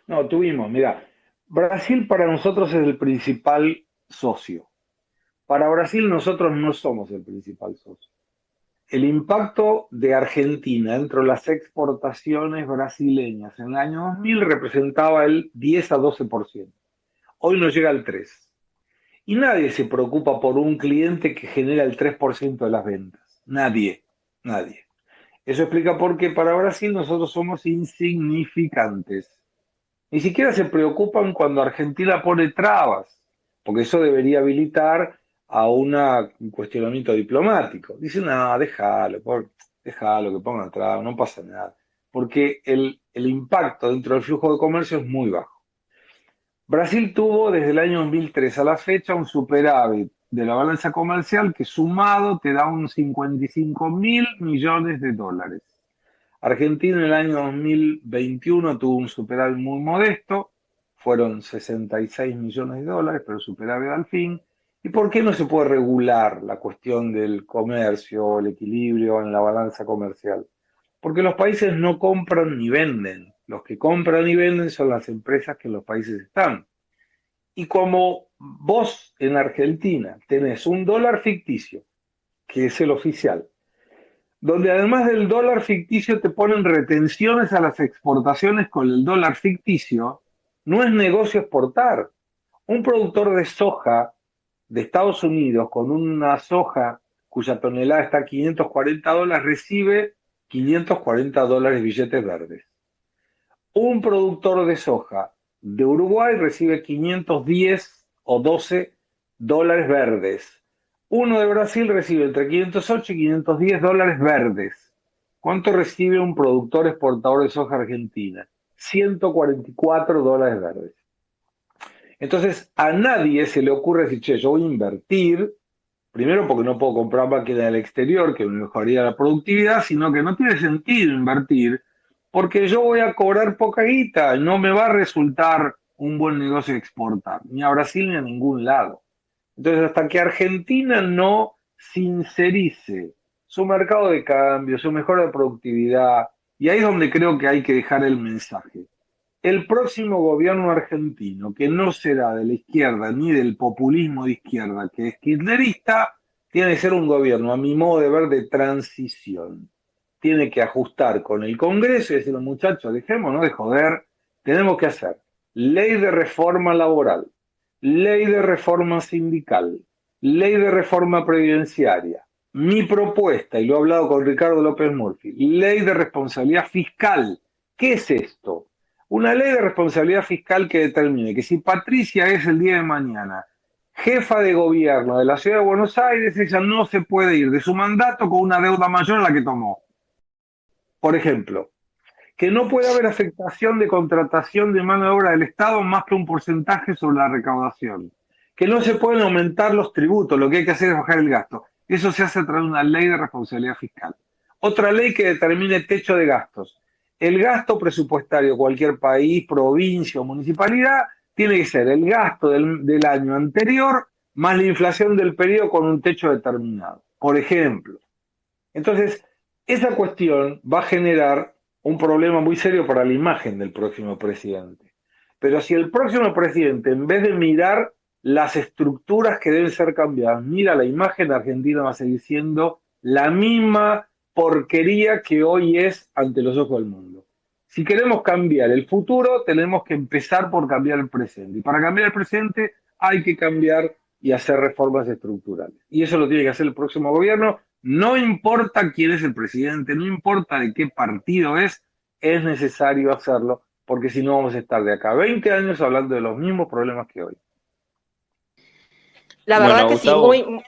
No, tuvimos, mira, Brasil para nosotros es el principal socio. Para Brasil nosotros no somos el principal socio. El impacto de Argentina dentro de las exportaciones brasileñas en el año 2000 representaba el 10 a 12%. Hoy no llega al 3%. Y nadie se preocupa por un cliente que genera el 3% de las ventas. Nadie, nadie. Eso explica por qué para Brasil nosotros somos insignificantes. Ni siquiera se preocupan cuando Argentina pone trabas, porque eso debería habilitar a un cuestionamiento diplomático. Dicen, no, déjalo que pongan trabas, no pasa nada. porque el impacto dentro del flujo de comercio es muy bajo. Brasil tuvo desde el año 2003 a la fecha un superávit de la balanza comercial que sumado te da unos 55.000 millones de dólares. Argentina en el año 2021 tuvo un superávit muy modesto, fueron 66 millones de dólares, pero superávit al fin. ¿Y por qué no se puede regular la cuestión del comercio, el equilibrio en la balanza comercial? Porque los países no compran ni venden. Los que compran y venden son las empresas que en los países están. Y como vos en Argentina tenés un dólar ficticio, que es el oficial, donde además del dólar ficticio te ponen retenciones a las exportaciones con el dólar ficticio, no es negocio exportar. Un productor de soja de Estados Unidos con una soja cuya tonelada está a $540 recibe $540 billetes verdes. Un productor de soja de Uruguay recibe 510 o 12 dólares verdes. Uno de Brasil recibe entre 508 y 510 dólares verdes. ¿Cuánto recibe un productor exportador de soja argentina? 144 dólares verdes. Entonces, a nadie se le ocurre decir, che, yo voy a invertir, primero porque no puedo comprar máquina del exterior, que me mejoraría la productividad, sino que no tiene sentido invertir, porque yo voy a cobrar poca guita, no me va a resultar un buen negocio exportar, ni a Brasil ni a ningún lado. Entonces, hasta que Argentina no sincerice su mercado de cambio, su mejora de productividad, y ahí es donde creo que hay que dejar el mensaje. El próximo gobierno argentino, que no será de la izquierda ni del populismo de izquierda, que es kirchnerista, tiene que ser un gobierno, a mi modo de ver, de transición. Tiene que ajustar con el Congreso y decir, muchachos, dejémonos de joder, tenemos que hacer ley de reforma laboral, ley de reforma sindical, ley de reforma previdenciaria. Mi propuesta, y lo he hablado con Ricardo López Murphy, ley de responsabilidad fiscal. ¿Qué es esto? Una ley de responsabilidad fiscal que determine que si Patricia es el día de mañana jefa de gobierno de la ciudad de Buenos Aires, ella no se puede ir de su mandato con una deuda mayor a la que tomó. Por ejemplo, que no puede haber afectación de contratación de mano de obra del Estado más que un porcentaje sobre la recaudación. Que no se pueden aumentar los tributos, lo que hay que hacer es bajar el gasto. Eso se hace a través de una ley de responsabilidad fiscal. Otra ley que determine techo de gastos. El gasto presupuestario de cualquier país, provincia o municipalidad tiene que ser el gasto del año anterior más la inflación del periodo con un techo determinado, por ejemplo. Entonces, esa cuestión va a generar un problema muy serio para la imagen del próximo presidente. Pero si el próximo presidente, en vez de mirar las estructuras que deben ser cambiadas, mira la imagen, Argentina va a seguir siendo la misma porquería que hoy es ante los ojos del mundo. Si queremos cambiar el futuro, tenemos que empezar por cambiar el presente. Y para cambiar el presente hay que cambiar y hacer reformas estructurales. Y eso lo tiene que hacer el próximo gobierno. No importa quién es el presidente, no importa de qué partido es necesario hacerlo, porque si no vamos a estar de acá a 20 años hablando de los mismos problemas que hoy.
La verdad
Bueno,
que
Gustavo.
sí, muy...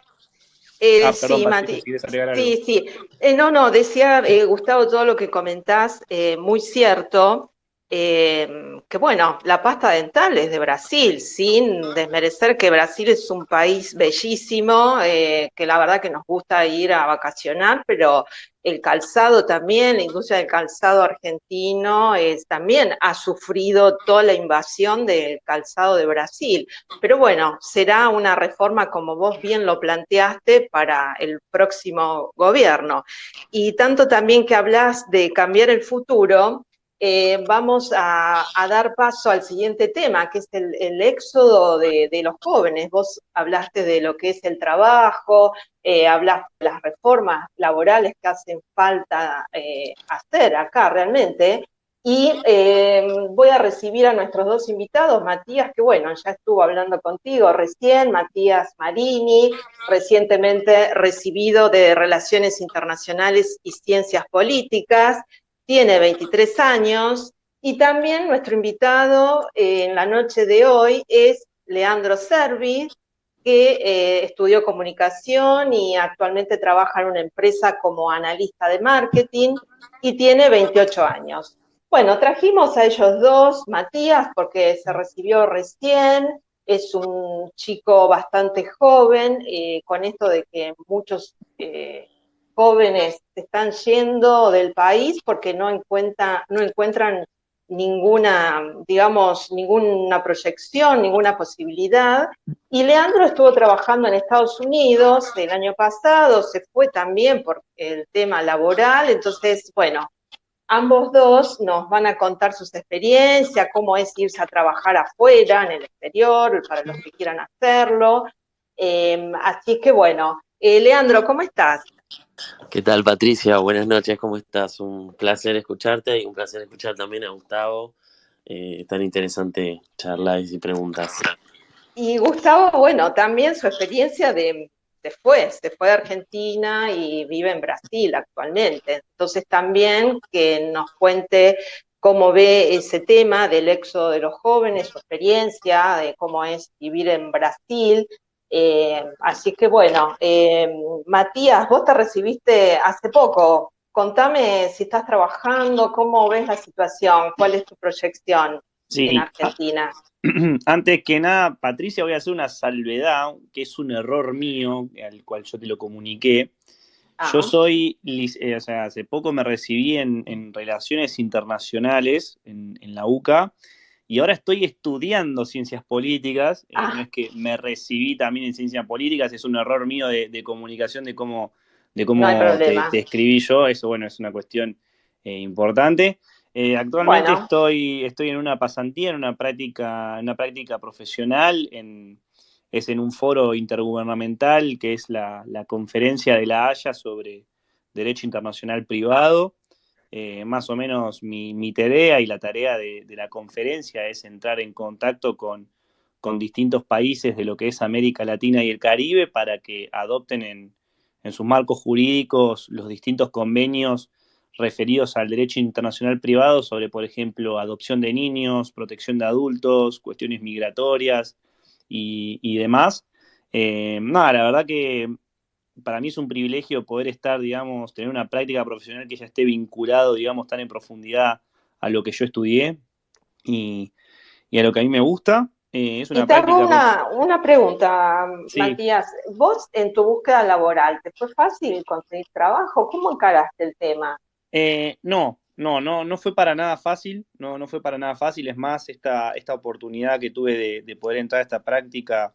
Perdón,
sí,
Patricia,
Mati.
si quieres agregar algo.
Sí. No, decía, Gustavo, todo lo que comentás, muy cierto, que bueno, la pasta dental es de Brasil, sin desmerecer que Brasil es un país bellísimo, que la verdad que nos gusta ir a vacacionar, pero el calzado también, la industria del calzado argentino también ha sufrido toda la invasión del calzado de Brasil. Pero bueno, será una reforma, como vos bien lo planteaste, para el próximo gobierno. Y tanto también que hablas de cambiar el futuro, vamos a dar paso al siguiente tema, que es el éxodo de los jóvenes. Vos hablaste de lo que es el trabajo, hablaste de las reformas laborales que hacen falta hacer acá realmente. Y voy a recibir a nuestros dos invitados, Matías, que bueno, ya estuvo hablando contigo recién, Matías Marini, recientemente recibido de Relaciones Internacionales y Ciencias Políticas, tiene 23 años, y también nuestro invitado en la noche de hoy es Leandro Servi, que estudió comunicación y actualmente trabaja en una empresa como analista de marketing y tiene 28 años. Bueno, trajimos a ellos dos, Matías, porque se recibió recién, es un chico bastante joven, con esto de que muchos jóvenes se están yendo del país porque no encuentran ninguna, digamos, ninguna proyección, ninguna posibilidad. Y Leandro estuvo trabajando en Estados Unidos el año pasado, se fue también por el tema laboral, entonces, bueno, ambos dos nos van a contar sus experiencias, cómo es irse a trabajar afuera, en el exterior, para los que quieran hacerlo. Así que bueno, Leandro, ¿cómo estás?
¿Qué tal, Patricia? Buenas noches, ¿cómo estás? Un placer escucharte y un placer escuchar también a Gustavo. Tan interesante charlas y preguntas.
Y Gustavo, bueno, también su experiencia se fue de Argentina y vive en Brasil actualmente. Entonces también que nos cuente cómo ve ese tema del éxodo de los jóvenes, su experiencia, de cómo es vivir en Brasil. Así que bueno, Matías, vos te recibiste hace poco. Contame si estás trabajando, cómo ves la situación, cuál es tu proyección en
Sí,
Argentina.
antes que nada, Patricia, voy a hacer una salvedad, que es un error mío, al cual yo te lo comuniqué. Yo
Ah.
soy, o sea, hace poco me recibí en Relaciones Internacionales en la UCA y ahora estoy estudiando Ciencias Políticas. No
Ah,
es que me recibí también en Ciencias Políticas, es un error mío de comunicación, de
no hay
cómo
problema.
te escribí yo. Eso, bueno, es una cuestión importante. Actualmente
Bueno,
estoy en una pasantía, en una práctica profesional, es en un foro intergubernamental que es la conferencia de La Haya sobre Derecho Internacional Privado. Más o menos mi tarea y la tarea de la conferencia es entrar en contacto con distintos países de lo que es América Latina y el Caribe para que adopten en sus marcos jurídicos los distintos convenios referidos al derecho internacional privado sobre, por ejemplo, adopción de niños, protección de adultos, cuestiones migratorias y demás. Nada, la verdad que para mí es un privilegio poder estar, digamos, tener una práctica profesional que ya esté vinculado, digamos, tan en profundidad a lo que yo estudié y, y a lo que a mí me gusta. Es
y
una
te hago
práctica,
una pregunta,
sí,
Matías. Vos en tu búsqueda laboral, ¿te fue fácil conseguir trabajo? ¿Cómo encaraste el tema?
no fue para nada fácil, no fue para nada fácil. Es más, esta oportunidad que tuve de poder entrar a esta práctica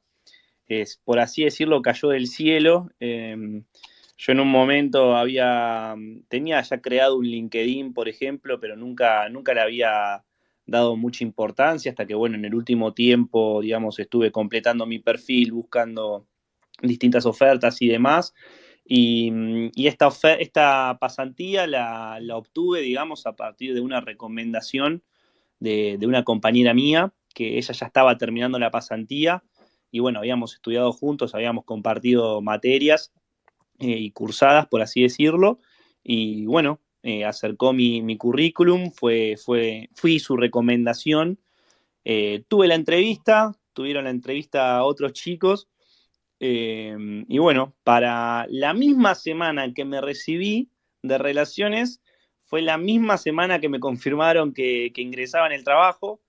es, por así decirlo, cayó del cielo. Yo en un momento tenía ya creado un LinkedIn, por ejemplo, pero nunca le había dado mucha importancia hasta que, bueno, en el último tiempo, digamos, estuve completando mi perfil, buscando distintas ofertas y demás. Y esta pasantía la obtuve, digamos, a partir de una recomendación de una compañera mía, que ella ya estaba terminando la pasantía y bueno, habíamos estudiado juntos, habíamos compartido materias y cursadas, por así decirlo, y bueno, acercó mi currículum, fui su recomendación, tuve la entrevista, tuvieron la entrevista a otros chicos, y bueno, para la misma semana que me recibí de relaciones, fue la misma semana que me confirmaron que ingresaba en el trabajo.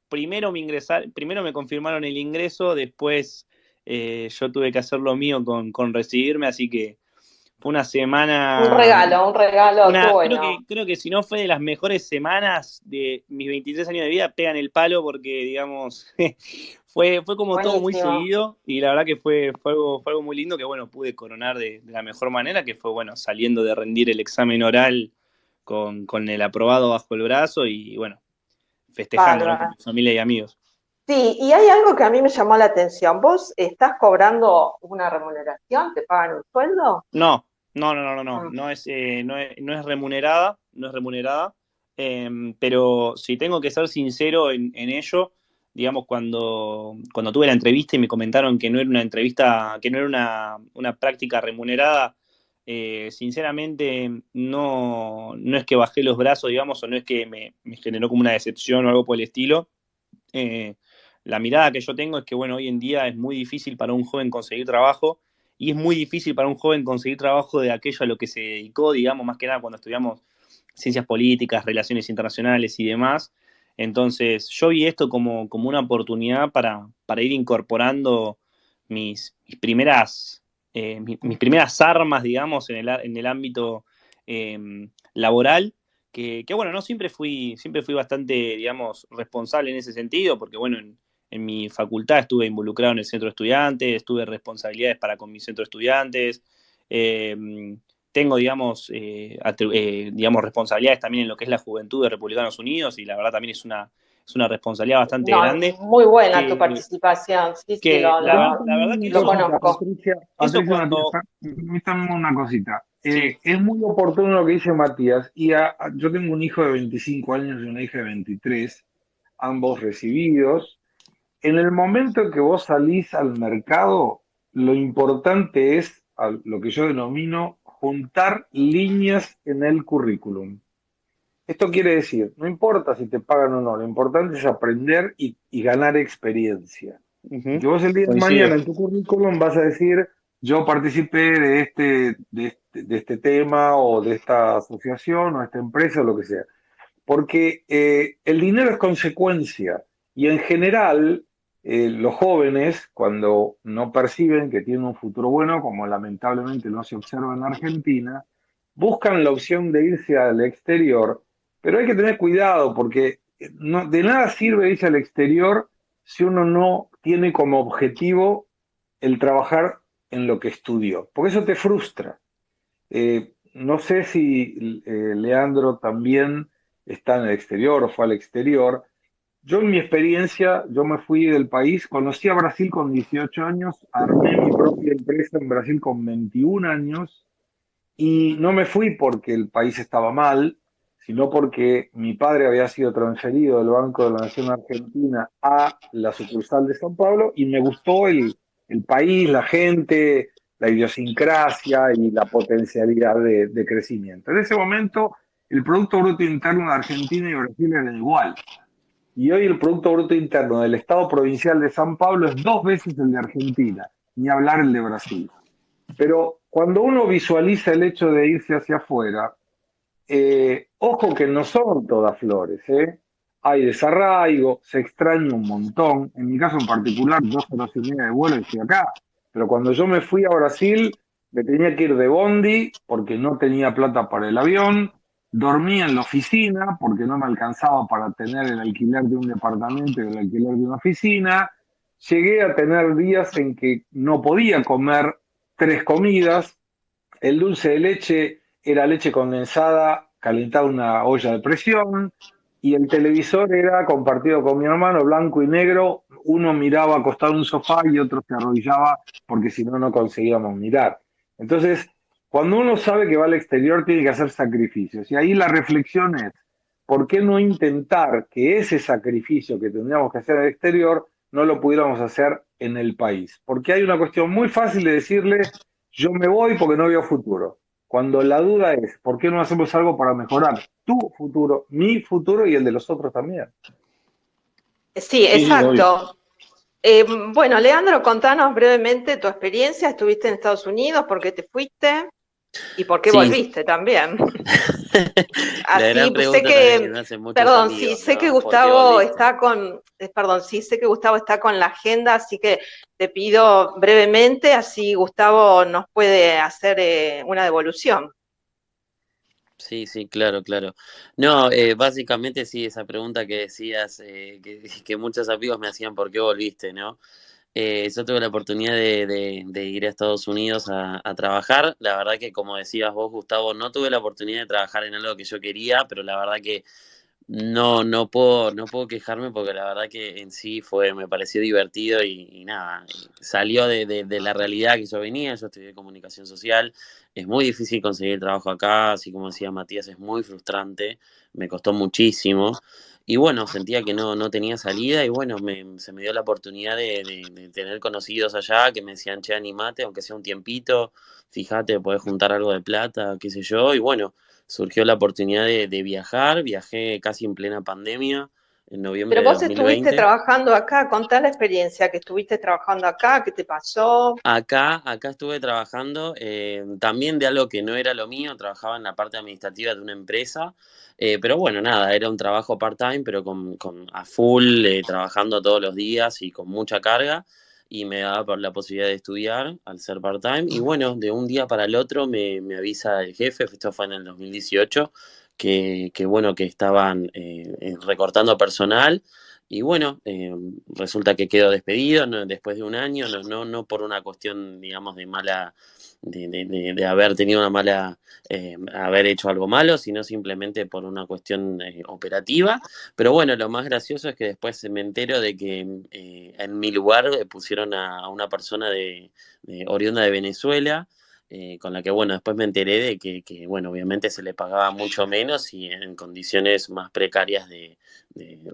Primero me confirmaron el ingreso, después yo tuve que hacer lo mío con recibirme, así que fue una semana,
Un regalo, qué bueno.
creo que si no fue de las mejores semanas de mis 23 años de vida, pegan el palo porque, digamos, fue como todo muy
Buenísimo.
seguido y la verdad que fue algo muy lindo que, bueno, pude coronar de la mejor manera, que fue, bueno, saliendo de rendir el examen oral con el aprobado bajo el brazo y, bueno, festejando, ¿no? Con
Bárbara.
mi familia y amigos.
Sí, y hay algo que a mí me llamó la atención. ¿Vos estás cobrando una remuneración? ¿Te pagan un sueldo?
No,
Mm.
no es remunerada, no es remunerada, pero si tengo que ser sincero en ello, digamos, cuando tuve la entrevista y me comentaron que no era una entrevista, que no era una práctica remunerada, sinceramente no es que bajé los brazos, digamos, o no es que me generó como una decepción o algo por el estilo. Eh, la mirada que yo tengo es que, bueno, hoy en día es muy difícil para un joven conseguir trabajo y es muy difícil para un joven conseguir trabajo de aquello a lo que se dedicó, digamos, más que nada cuando estudiamos ciencias políticas, relaciones internacionales y demás. Entonces, yo vi esto como una oportunidad para ir incorporando mis primeras, mis primeras armas, digamos, en el ámbito laboral, que, bueno, no siempre fui bastante, digamos, responsable en ese sentido, porque, bueno, en mi facultad estuve involucrado en el centro de estudiantes, tuve responsabilidades para con mi centro de estudiantes, eh, tengo, digamos, responsabilidades también en lo que es la juventud de Republicanos Unidos, y la verdad también es una responsabilidad bastante
No,
grande
muy buena tu
que,
participación, sí, sí,
que la verdad que
Una
lo
eso,
cosita,
conozco.
eso
Patricia Matías,
cuando...
permítame una cosita.
Sí.
Es muy oportuno lo que dice Matías, y yo tengo un hijo de 25 años y una hija de 23, ambos recibidos. En el momento en que vos salís al mercado, lo importante es lo que yo denomino juntar líneas en el currículum. Esto quiere decir, no importa si te pagan o no, lo importante es aprender y ganar experiencia. Y
Ujú.
que vos el día de
Coincido.
mañana en tu currículum vas a decir, yo participé de este tema o de esta asociación o esta empresa o lo que sea. Porque el dinero es consecuencia y en general los jóvenes cuando no perciben que tienen un futuro bueno, como lamentablemente no se observa en Argentina, buscan la opción de irse al exterior, pero hay que tener cuidado porque de nada sirve irse al exterior si uno no tiene como objetivo el trabajar en lo que estudió, porque eso te frustra. No sé si Leandro también está en el exterior o fue al exterior. Yo en mi experiencia, yo me fui del país, conocí a Brasil con 18 años, armé mi propia empresa en Brasil con 21 años y no me fui porque el país estaba mal, sino porque mi padre había sido transferido del Banco de la Nación Argentina a la sucursal de San Pablo y me gustó el país, la gente, la idiosincrasia y la potencialidad de crecimiento. En ese momento, el Producto Bruto Interno de Argentina y Brasil era igual. Y hoy el Producto Bruto Interno del Estado Provincial de San Pablo es 2 veces el de Argentina, ni hablar el de Brasil. Pero cuando uno visualiza el hecho de irse hacia afuera, ojo que no son todas flores, ¿eh? Hay desarraigo, se extraña un montón. En mi caso en particular, 2 horas y media de vuelo y estoy acá. Pero cuando yo me fui a Brasil, me tenía que ir de bondi porque no tenía plata para el avión. Dormía en la oficina porque no me alcanzaba para tener el alquiler de un departamento y el alquiler de una oficina. Llegué a tener días en que no podía comer 3 comidas. El dulce de leche era leche condensada, calentada en una olla de presión, y el televisor era compartido con mi hermano, blanco y negro. Uno miraba acostado en un sofá y otro se arrodillaba porque si no, no conseguíamos mirar. Entonces, cuando uno sabe que va al exterior, tiene que hacer sacrificios. Y ahí la reflexión es, ¿por qué no intentar que ese sacrificio que tendríamos que hacer en el exterior no lo pudiéramos hacer en el país? Porque hay una cuestión muy fácil de decirle, yo me voy porque no veo futuro. Cuando la duda es, ¿por qué no hacemos algo para mejorar tu futuro, mi futuro y el de los otros también?
Sí,
Sí, sí, obvio.
exacto. Bueno, Leandro, contanos brevemente tu experiencia. ¿Estuviste en Estados Unidos? ¿Por qué te fuiste? ¿Y por qué
Sí,
volviste también?
la gran
Así, pues, sé
pregunta también que
que,
me hacen muchos
perdón, sí,
amigos,
sé que
¿no? ¿Por qué
Gustavo
volviste?
está perdón, sí, sé que Gustavo está con la agenda, así que te pido brevemente, así Gustavo nos puede hacer una devolución.
Sí, sí, claro, claro. No, básicamente sí, esa pregunta que decías, que muchos amigos me hacían, ¿por qué volviste, no? Yo tuve la oportunidad de ir a Estados Unidos a trabajar. La verdad que, como decías vos, Gustavo, no tuve la oportunidad de trabajar en algo que yo quería, pero la verdad que no puedo quejarme porque la verdad que en sí me pareció divertido y nada, salió de la realidad que yo venía. Yo estudié comunicación social, es muy difícil conseguir trabajo acá, así como decía Matías, es muy frustrante, me costó muchísimo. Y bueno, sentía que no tenía salida y bueno, se me dio la oportunidad de tener conocidos allá que me decían, che, animate, aunque sea un tiempito, fíjate, podés juntar algo de plata, qué sé yo, y bueno, surgió la oportunidad de viajar. Viajé casi en plena pandemia, en noviembre
Pero
de
vos estuviste
2020.
trabajando acá, contá la experiencia que estuviste trabajando acá, ¿qué te pasó?
Acá estuve trabajando también de algo que no era lo mío, trabajaba en la parte administrativa de una empresa, pero bueno, nada, era un trabajo part-time, pero con a full, trabajando todos los días y con mucha carga, y me daba por la posibilidad de estudiar al ser part-time, y bueno, de un día para el otro me avisa el jefe, esto fue en el 2018, que bueno, que estaban recortando personal. Y bueno, resulta que quedo despedido, ¿no? Después de un año, no por una cuestión, digamos, de mala, de haber tenido una mala, haber hecho algo malo, sino simplemente por una cuestión operativa. Pero bueno, lo más gracioso es que después me entero de que en mi lugar pusieron a una persona oriunda de Venezuela. Con la que, bueno, después me enteré de que, bueno, obviamente se le pagaba mucho menos y en condiciones más precarias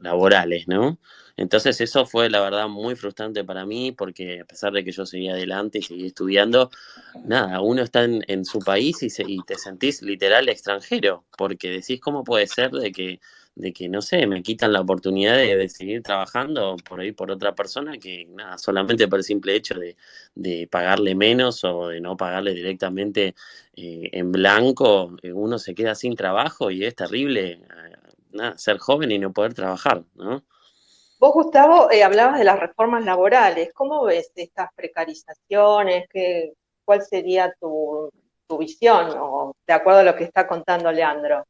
laborales, ¿no? Entonces eso fue la verdad muy frustrante para mí porque a pesar de que yo seguía adelante y seguí estudiando, nada, uno está en su país y te sentís literal extranjero porque decís cómo puede ser de que, no sé, me quitan la oportunidad de seguir trabajando por ahí por otra persona que nada, solamente por el simple hecho de pagarle menos o de no pagarle directamente en blanco, uno se queda sin trabajo y es terrible nada, ser joven y no poder trabajar, ¿no?
Vos, Gustavo, hablabas de las reformas laborales. ¿Cómo ves estas precarizaciones? ¿Cuál sería tu visión, o de acuerdo a lo que está contando Leandro?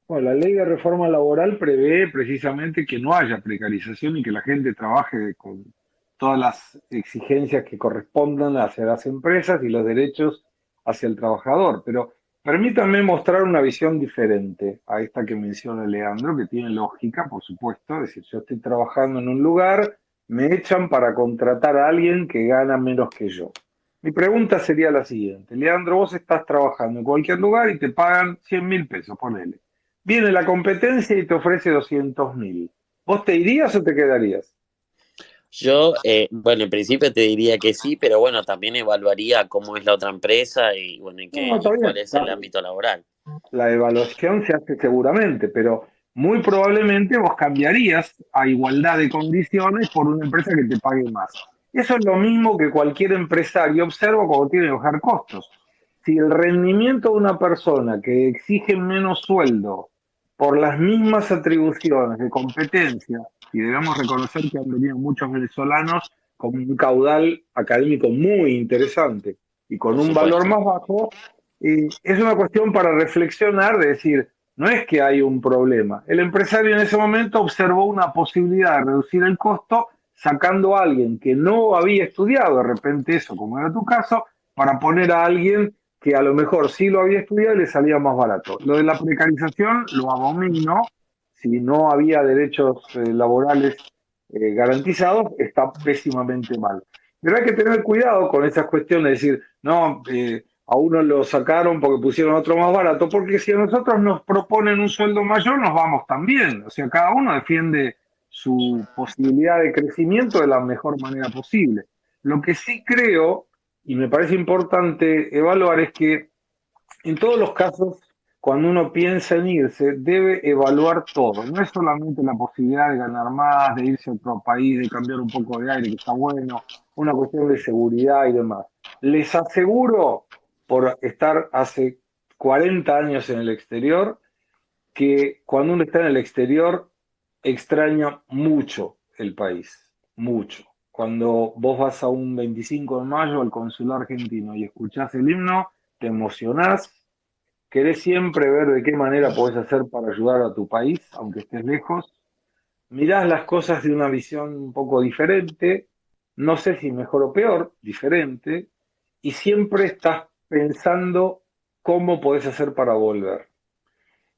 Bueno, la ley de reforma laboral prevé precisamente que no haya precarización y que la gente trabaje con todas las exigencias que correspondan hacia las empresas y los derechos hacia el trabajador. Pero permítanme mostrar una visión diferente a esta que menciona Leandro, que tiene lógica, por supuesto. Es decir, yo estoy trabajando en un lugar, me echan para contratar a alguien que gana menos que yo. Mi pregunta sería la siguiente. Leandro, vos estás trabajando en cualquier lugar y te pagan 100.000 pesos, ponele. Viene la competencia y te ofrece 200.000. ¿Vos te irías o te quedarías?
Yo, bueno, en principio te diría que sí, pero bueno, también evaluaría cómo es la otra empresa y bueno,
No, está
y cuál
bien.
es el ámbito laboral.
La evaluación se hace seguramente, pero muy probablemente vos cambiarías a igualdad de condiciones por una empresa que te pague más. Eso es lo mismo que cualquier empresario observa cuando tiene que bajar costos. Si el rendimiento de una persona que exige menos sueldo por las mismas atribuciones de competencia, y debemos reconocer que han venido muchos venezolanos con un caudal académico muy interesante y con
Por
un valor
supuesto.
más bajo, es una cuestión para reflexionar, de decir, no es que hay un problema. El empresario en ese momento observó una posibilidad de reducir el costo sacando a alguien que no había estudiado, de repente eso, como era tu caso, para poner a alguien que a lo mejor sí lo había estudiado y le salía más barato. Lo de la precarización lo abomino, si no había derechos laborales garantizados, está pésimamente mal. Pero hay que tener cuidado con esas cuestiones, es decir, no, a uno lo sacaron porque pusieron otro más barato, porque si a nosotros nos proponen un sueldo mayor, nos vamos también. O sea, cada uno defiende su posibilidad de crecimiento de la mejor manera posible. Lo que sí creo, y me parece importante evaluar, es que en todos los casos, cuando uno piensa en irse, debe evaluar todo. No es solamente la posibilidad de ganar más, de irse a otro país, de cambiar un poco de aire, que está bueno, una cuestión de seguridad y demás. Les aseguro, por estar hace 40 años en el exterior, que cuando uno está en el exterior extraña mucho el país, mucho. Cuando vos vas a un 25 de mayo al consulado argentino y escuchás el himno, te emocionás, querés siempre ver de qué manera podés hacer para ayudar a tu país, aunque estés lejos. Mirás las cosas de una visión un poco diferente, no sé si mejor o peor, diferente, y siempre estás pensando cómo podés hacer para volver.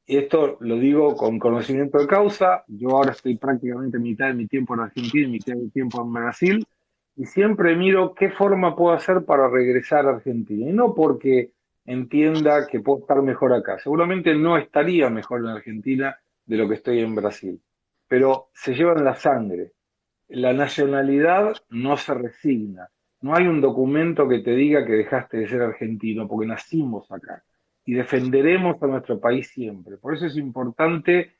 Y esto lo digo con conocimiento de causa. Yo ahora estoy prácticamente mitad de mi tiempo en Argentina y mitad de mi tiempo en Brasil. Y siempre miro qué forma puedo hacer para regresar a Argentina. Y no porque entienda que puedo estar mejor acá. Seguramente no estaría mejor en Argentina de lo que estoy en Brasil. Pero se llevan la sangre. La nacionalidad no se resigna. No hay un documento que te diga que dejaste de ser argentino, porque nacimos acá y defenderemos a nuestro país siempre. Por eso es importante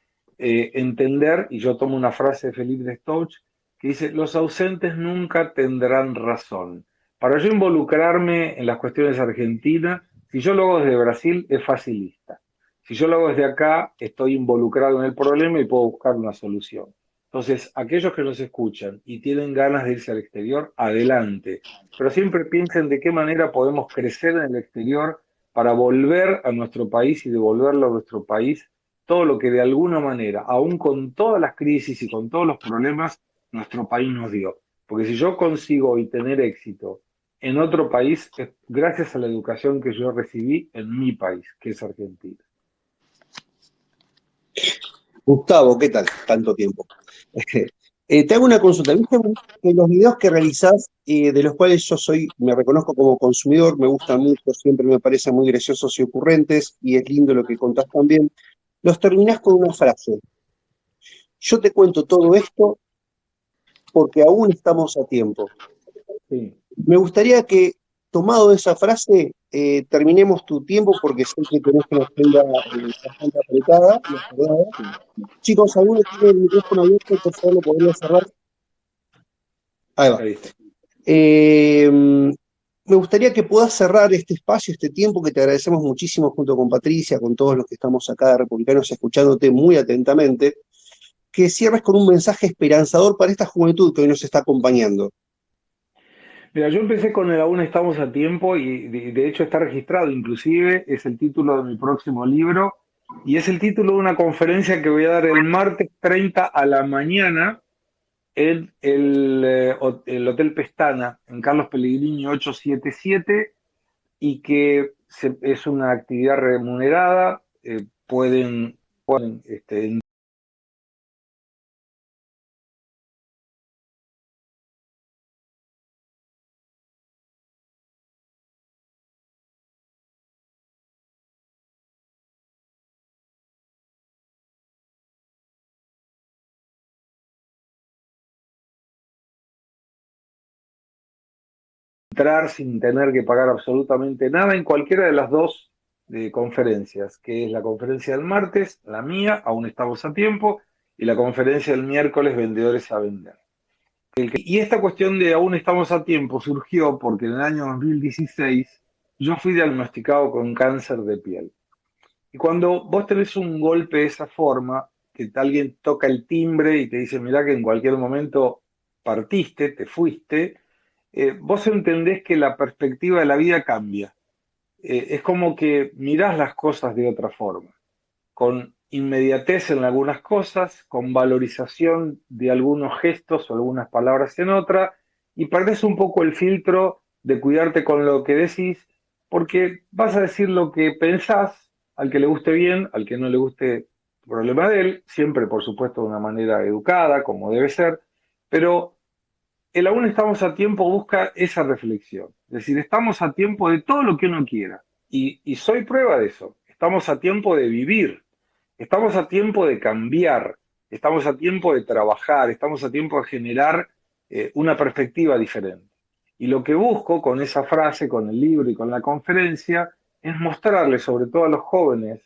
entender, y yo tomo una frase de Philippe Destouch, que dice, los ausentes nunca tendrán razón. Para yo involucrarme en las cuestiones argentinas, si yo lo hago desde Brasil, es facilista. Si yo lo hago desde acá, estoy involucrado en el problema y puedo buscar una solución. Entonces, aquellos que nos escuchan y tienen ganas de irse al exterior, adelante. Pero siempre piensen de qué manera podemos crecer en el exterior para volver a nuestro país y devolverlo a nuestro país todo lo que de alguna manera, aún con todas las crisis y con todos los problemas, nuestro país nos dio. Porque si yo consigo hoy tener éxito en otro país, es gracias a la educación que yo recibí en mi país, que es Argentina.
Gustavo, ¿qué tal? Tanto tiempo. Te hago una consulta. Viste que los videos que realizás, de los cuales yo me reconozco como consumidor, me gustan mucho, siempre me parecen muy graciosos y ocurrentes, y es lindo lo que contás también, los terminás con una frase. Yo te cuento todo esto porque aún estamos a tiempo.
Sí.
Me gustaría que, tomado de esa frase, terminemos tu tiempo porque sé que tenés una agenda bastante apretada y acordada. Chicos, ¿alguno tiene el micrófono abierto? Por favor, ¿lo podría cerrar? Ahí va.
Ahí está.
Me gustaría que puedas cerrar este espacio, este tiempo, que te agradecemos muchísimo junto con Patricia, con todos los que estamos acá de Republicanos escuchándote muy atentamente, que cierres con un mensaje esperanzador para esta juventud que hoy nos está acompañando.
Mira, yo empecé con el Aún estamos a tiempo y de hecho está registrado, inclusive es el título de mi próximo libro y es el título de una conferencia que voy a dar el martes 30 a la mañana en el Hotel Pestana, en Carlos Pellegrini 877, y que es una actividad remunerada, pueden entrar sin tener que pagar absolutamente nada en cualquiera de las dos conferencias, que es la conferencia del martes, la mía, aún estamos a tiempo, y la conferencia del miércoles, Vendedores a Vender. Y esta cuestión de aún estamos a tiempo surgió porque en el año 2016 yo fui diagnosticado con cáncer de piel. Y cuando vos tenés un golpe de esa forma, que alguien toca el timbre y te dice, mirá que en cualquier momento partiste, te fuiste, vos entendés que la perspectiva de la vida cambia. Es como que mirás las cosas de otra forma, con inmediatez en algunas cosas, con valorización de algunos gestos o algunas palabras en otra, y perdés un poco el filtro de cuidarte con lo que decís, porque vas a decir lo que pensás, al que le guste bien, al que no le guste, problema de él, siempre por supuesto de una manera educada, como debe ser, pero el aún estamos a tiempo busca esa reflexión. Es decir, estamos a tiempo de todo lo que uno quiera. Y soy prueba de eso. Estamos a tiempo de vivir. Estamos a tiempo de cambiar. Estamos a tiempo de trabajar. Estamos a tiempo de generar una perspectiva diferente. Y lo que busco con esa frase, con el libro y con la conferencia, es mostrarles, sobre todo a los jóvenes,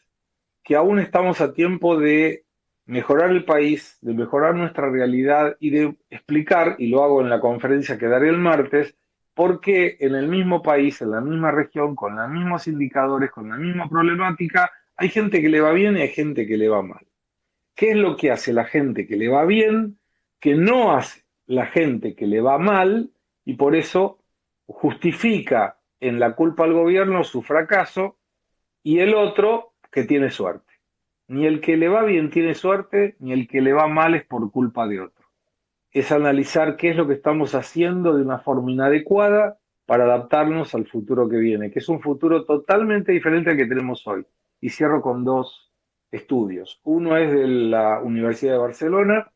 que aún estamos a tiempo de mejorar el país, de mejorar nuestra realidad y de explicar, y lo hago en la conferencia que daré el martes, por qué en el mismo país, en la misma región, con los mismos indicadores, con la misma problemática, hay gente que le va bien y hay gente que le va mal. ¿Qué es lo que hace la gente que le va bien, que no hace la gente que le va mal, y por eso justifica en la culpa al gobierno su fracaso, y el otro que tiene suerte? Ni el que le va bien tiene suerte, ni el que le va mal es por culpa de otro. Es analizar qué es lo que estamos haciendo de una forma inadecuada para adaptarnos al futuro que viene, que es un futuro totalmente diferente al que tenemos hoy. Y cierro con dos estudios. Uno es de la Universidad de Barcelona,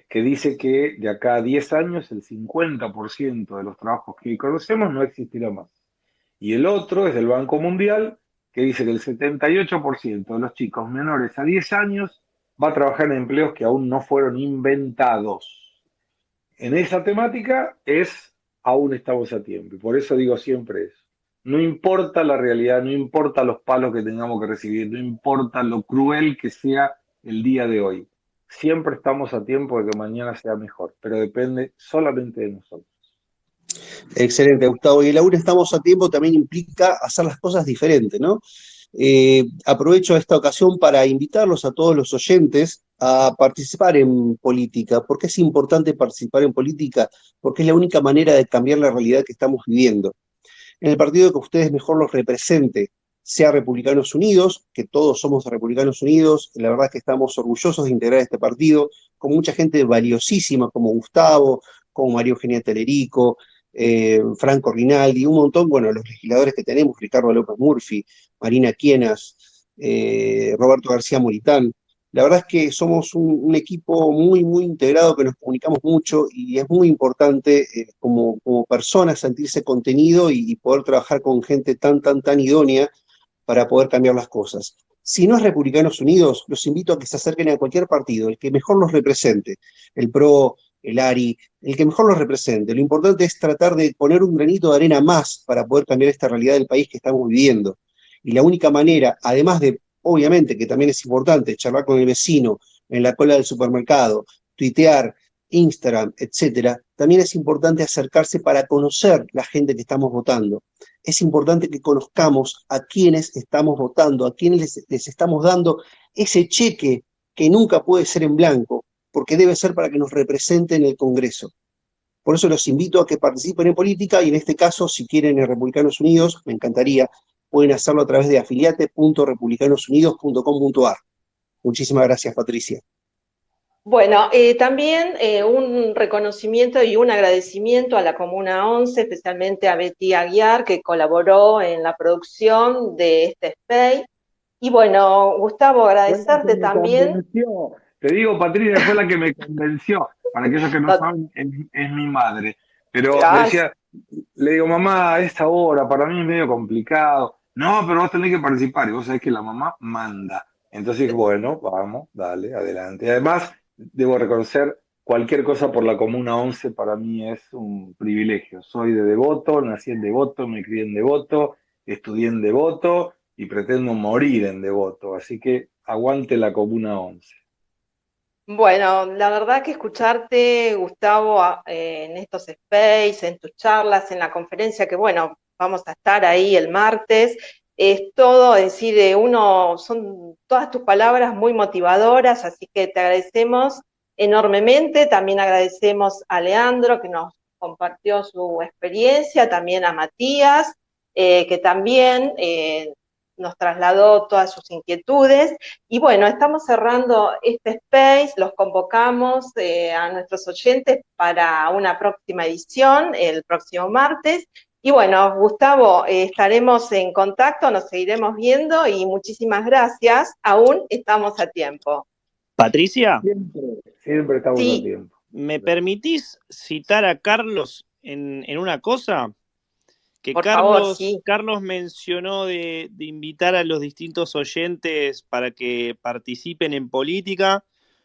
que dice que de acá a 10 años el 50% de los trabajos que hoy conocemos no existirá más. Y el otro es del Banco Mundial, que dice que el 78% de los chicos menores a 10 años va a trabajar en empleos que aún no fueron inventados. En esa temática aún estamos a tiempo. Y por eso digo siempre eso. No importa la realidad, no importa los palos que tengamos que recibir, no importa lo cruel que sea el día de hoy. Siempre estamos a tiempo de que mañana sea mejor, pero depende solamente de nosotros.
Excelente, Gustavo. Y el aún estamos a tiempo también implica hacer las cosas diferentes, ¿no? Aprovecho esta ocasión para invitarlos a todos los oyentes a participar en política. ¿Por qué es importante participar en política? Porque es la única manera de cambiar la realidad que estamos viviendo. En el partido que a ustedes mejor los represente, sea Republicanos Unidos, que todos somos Republicanos Unidos, la verdad es que estamos orgullosos de integrar este partido, con mucha gente valiosísima como Gustavo, como María Eugenia Telerico, Franco Rinaldi, un montón, bueno, los legisladores que tenemos, Ricardo López Murphy, Marina Quienas, Roberto García Moritán. La verdad es que somos un equipo muy, muy integrado, que nos comunicamos mucho y es muy importante como personas sentirse contenido y poder trabajar con gente tan idónea para poder cambiar las cosas. Si no es Republicanos Unidos, los invito a que se acerquen a cualquier partido, el que mejor los represente, el PRO, el ARI, el que mejor los represente. Lo importante es tratar de poner un granito de arena más para poder cambiar esta realidad del país que estamos viviendo. Y la única manera, además de, obviamente, que también es importante charlar con el vecino en la cola del supermercado, tuitear, Instagram, etcétera, también es importante acercarse para conocer la gente que estamos votando. Es importante que conozcamos a quienes estamos votando, a quienes les estamos dando ese cheque que nunca puede ser en blanco, porque debe ser para que nos representen en el Congreso. Por eso los invito a que participen en política y en este caso, si quieren en Republicanos Unidos, me encantaría, pueden hacerlo a través de afiliate.republicanosunidos.com.ar. Muchísimas gracias, Patricia.
Bueno, también un reconocimiento y un agradecimiento a la Comuna 11, especialmente a Betty Aguiar, que colaboró en la producción de este space. Y bueno, Gustavo, agradecerte también.
Te digo, Patricia fue la que me convenció. Para aquellos que no saben, es mi madre. Pero me decía, le digo, mamá, a esta hora para mí es medio complicado. No, pero vos tenés que participar. Y vos sabés que la mamá manda. Entonces, bueno, vamos, dale, adelante. Y además, debo reconocer, cualquier cosa por la Comuna 11 para mí es un privilegio. Soy de Devoto, nací en Devoto, me crié en Devoto, estudié en Devoto y pretendo morir en Devoto. Así que aguante la Comuna 11.
Bueno, la verdad que escucharte, Gustavo, en estos space, en tus charlas, en la conferencia, que bueno, vamos a estar ahí el martes, es todo, es decir, son todas tus palabras muy motivadoras, así que te agradecemos enormemente. También agradecemos a Leandro, que nos compartió su experiencia, también a Matías, que también nos trasladó todas sus inquietudes. Y bueno, estamos cerrando este space, los convocamos a nuestros oyentes para una próxima edición, el próximo martes. Y bueno, Gustavo, estaremos en contacto, nos seguiremos viendo y muchísimas gracias, aún estamos a tiempo.
Patricia.
Siempre estamos
sí.
a tiempo.
¿Me permitís citar a Carlos en una cosa? Que
por
Carlos,
favor, sí.
Carlos mencionó de invitar a los distintos oyentes para que participen en política,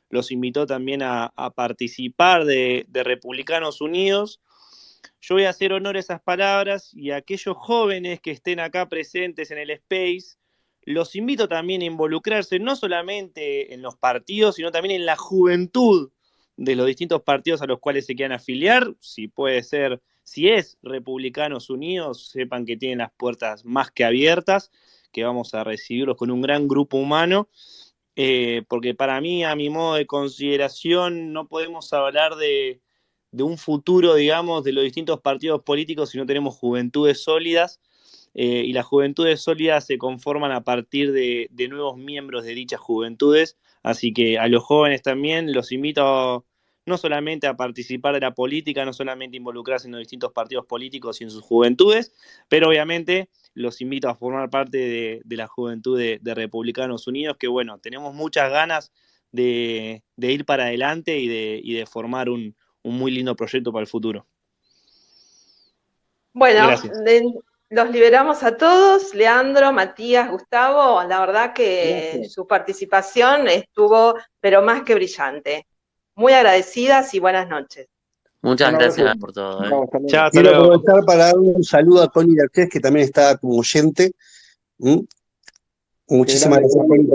los invitó también a participar de Republicanos Unidos. Yo voy a hacer honor a esas palabras y a aquellos jóvenes que estén acá presentes en el space, los invito también a involucrarse no solamente en los partidos, sino también en la juventud de los distintos partidos a los cuales se quieran afiliar, si puede ser. Si es Republicanos Unidos, sepan que tienen las puertas más que abiertas, que vamos a recibirlos con un gran grupo humano, porque para mí, a mi modo de consideración, no podemos hablar de un futuro, digamos, de los distintos partidos políticos si no tenemos juventudes sólidas, y las juventudes sólidas se conforman a partir de nuevos miembros de dichas juventudes, así que a los jóvenes también los invito no solamente a participar de la política, no solamente a involucrarse en los distintos partidos políticos y en sus juventudes, pero obviamente los invito a formar parte de la juventud de Republicanos Unidos, que bueno, tenemos muchas ganas de ir para adelante y de formar un muy lindo proyecto para el futuro.
Bueno,
gracias.
Los liberamos a todos, Leandro, Matías, Gustavo, la verdad que su participación estuvo pero más que brillante. Muy agradecidas y buenas noches.
Muchas gracias por todo.
Chao, hasta
Quiero
luego.
aprovechar para dar un saludo a Connie Garcés, que también está como oyente. Muchísimas gracias, Connie.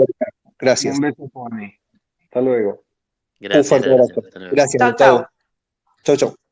Gracias.
Un beso, Connie. Hasta luego.
Un
Gracias,
fuerte
gracias.
abrazo.
Hasta luego.
Gracias,
Chao,
Gustavo.
chao.
Chau, chau.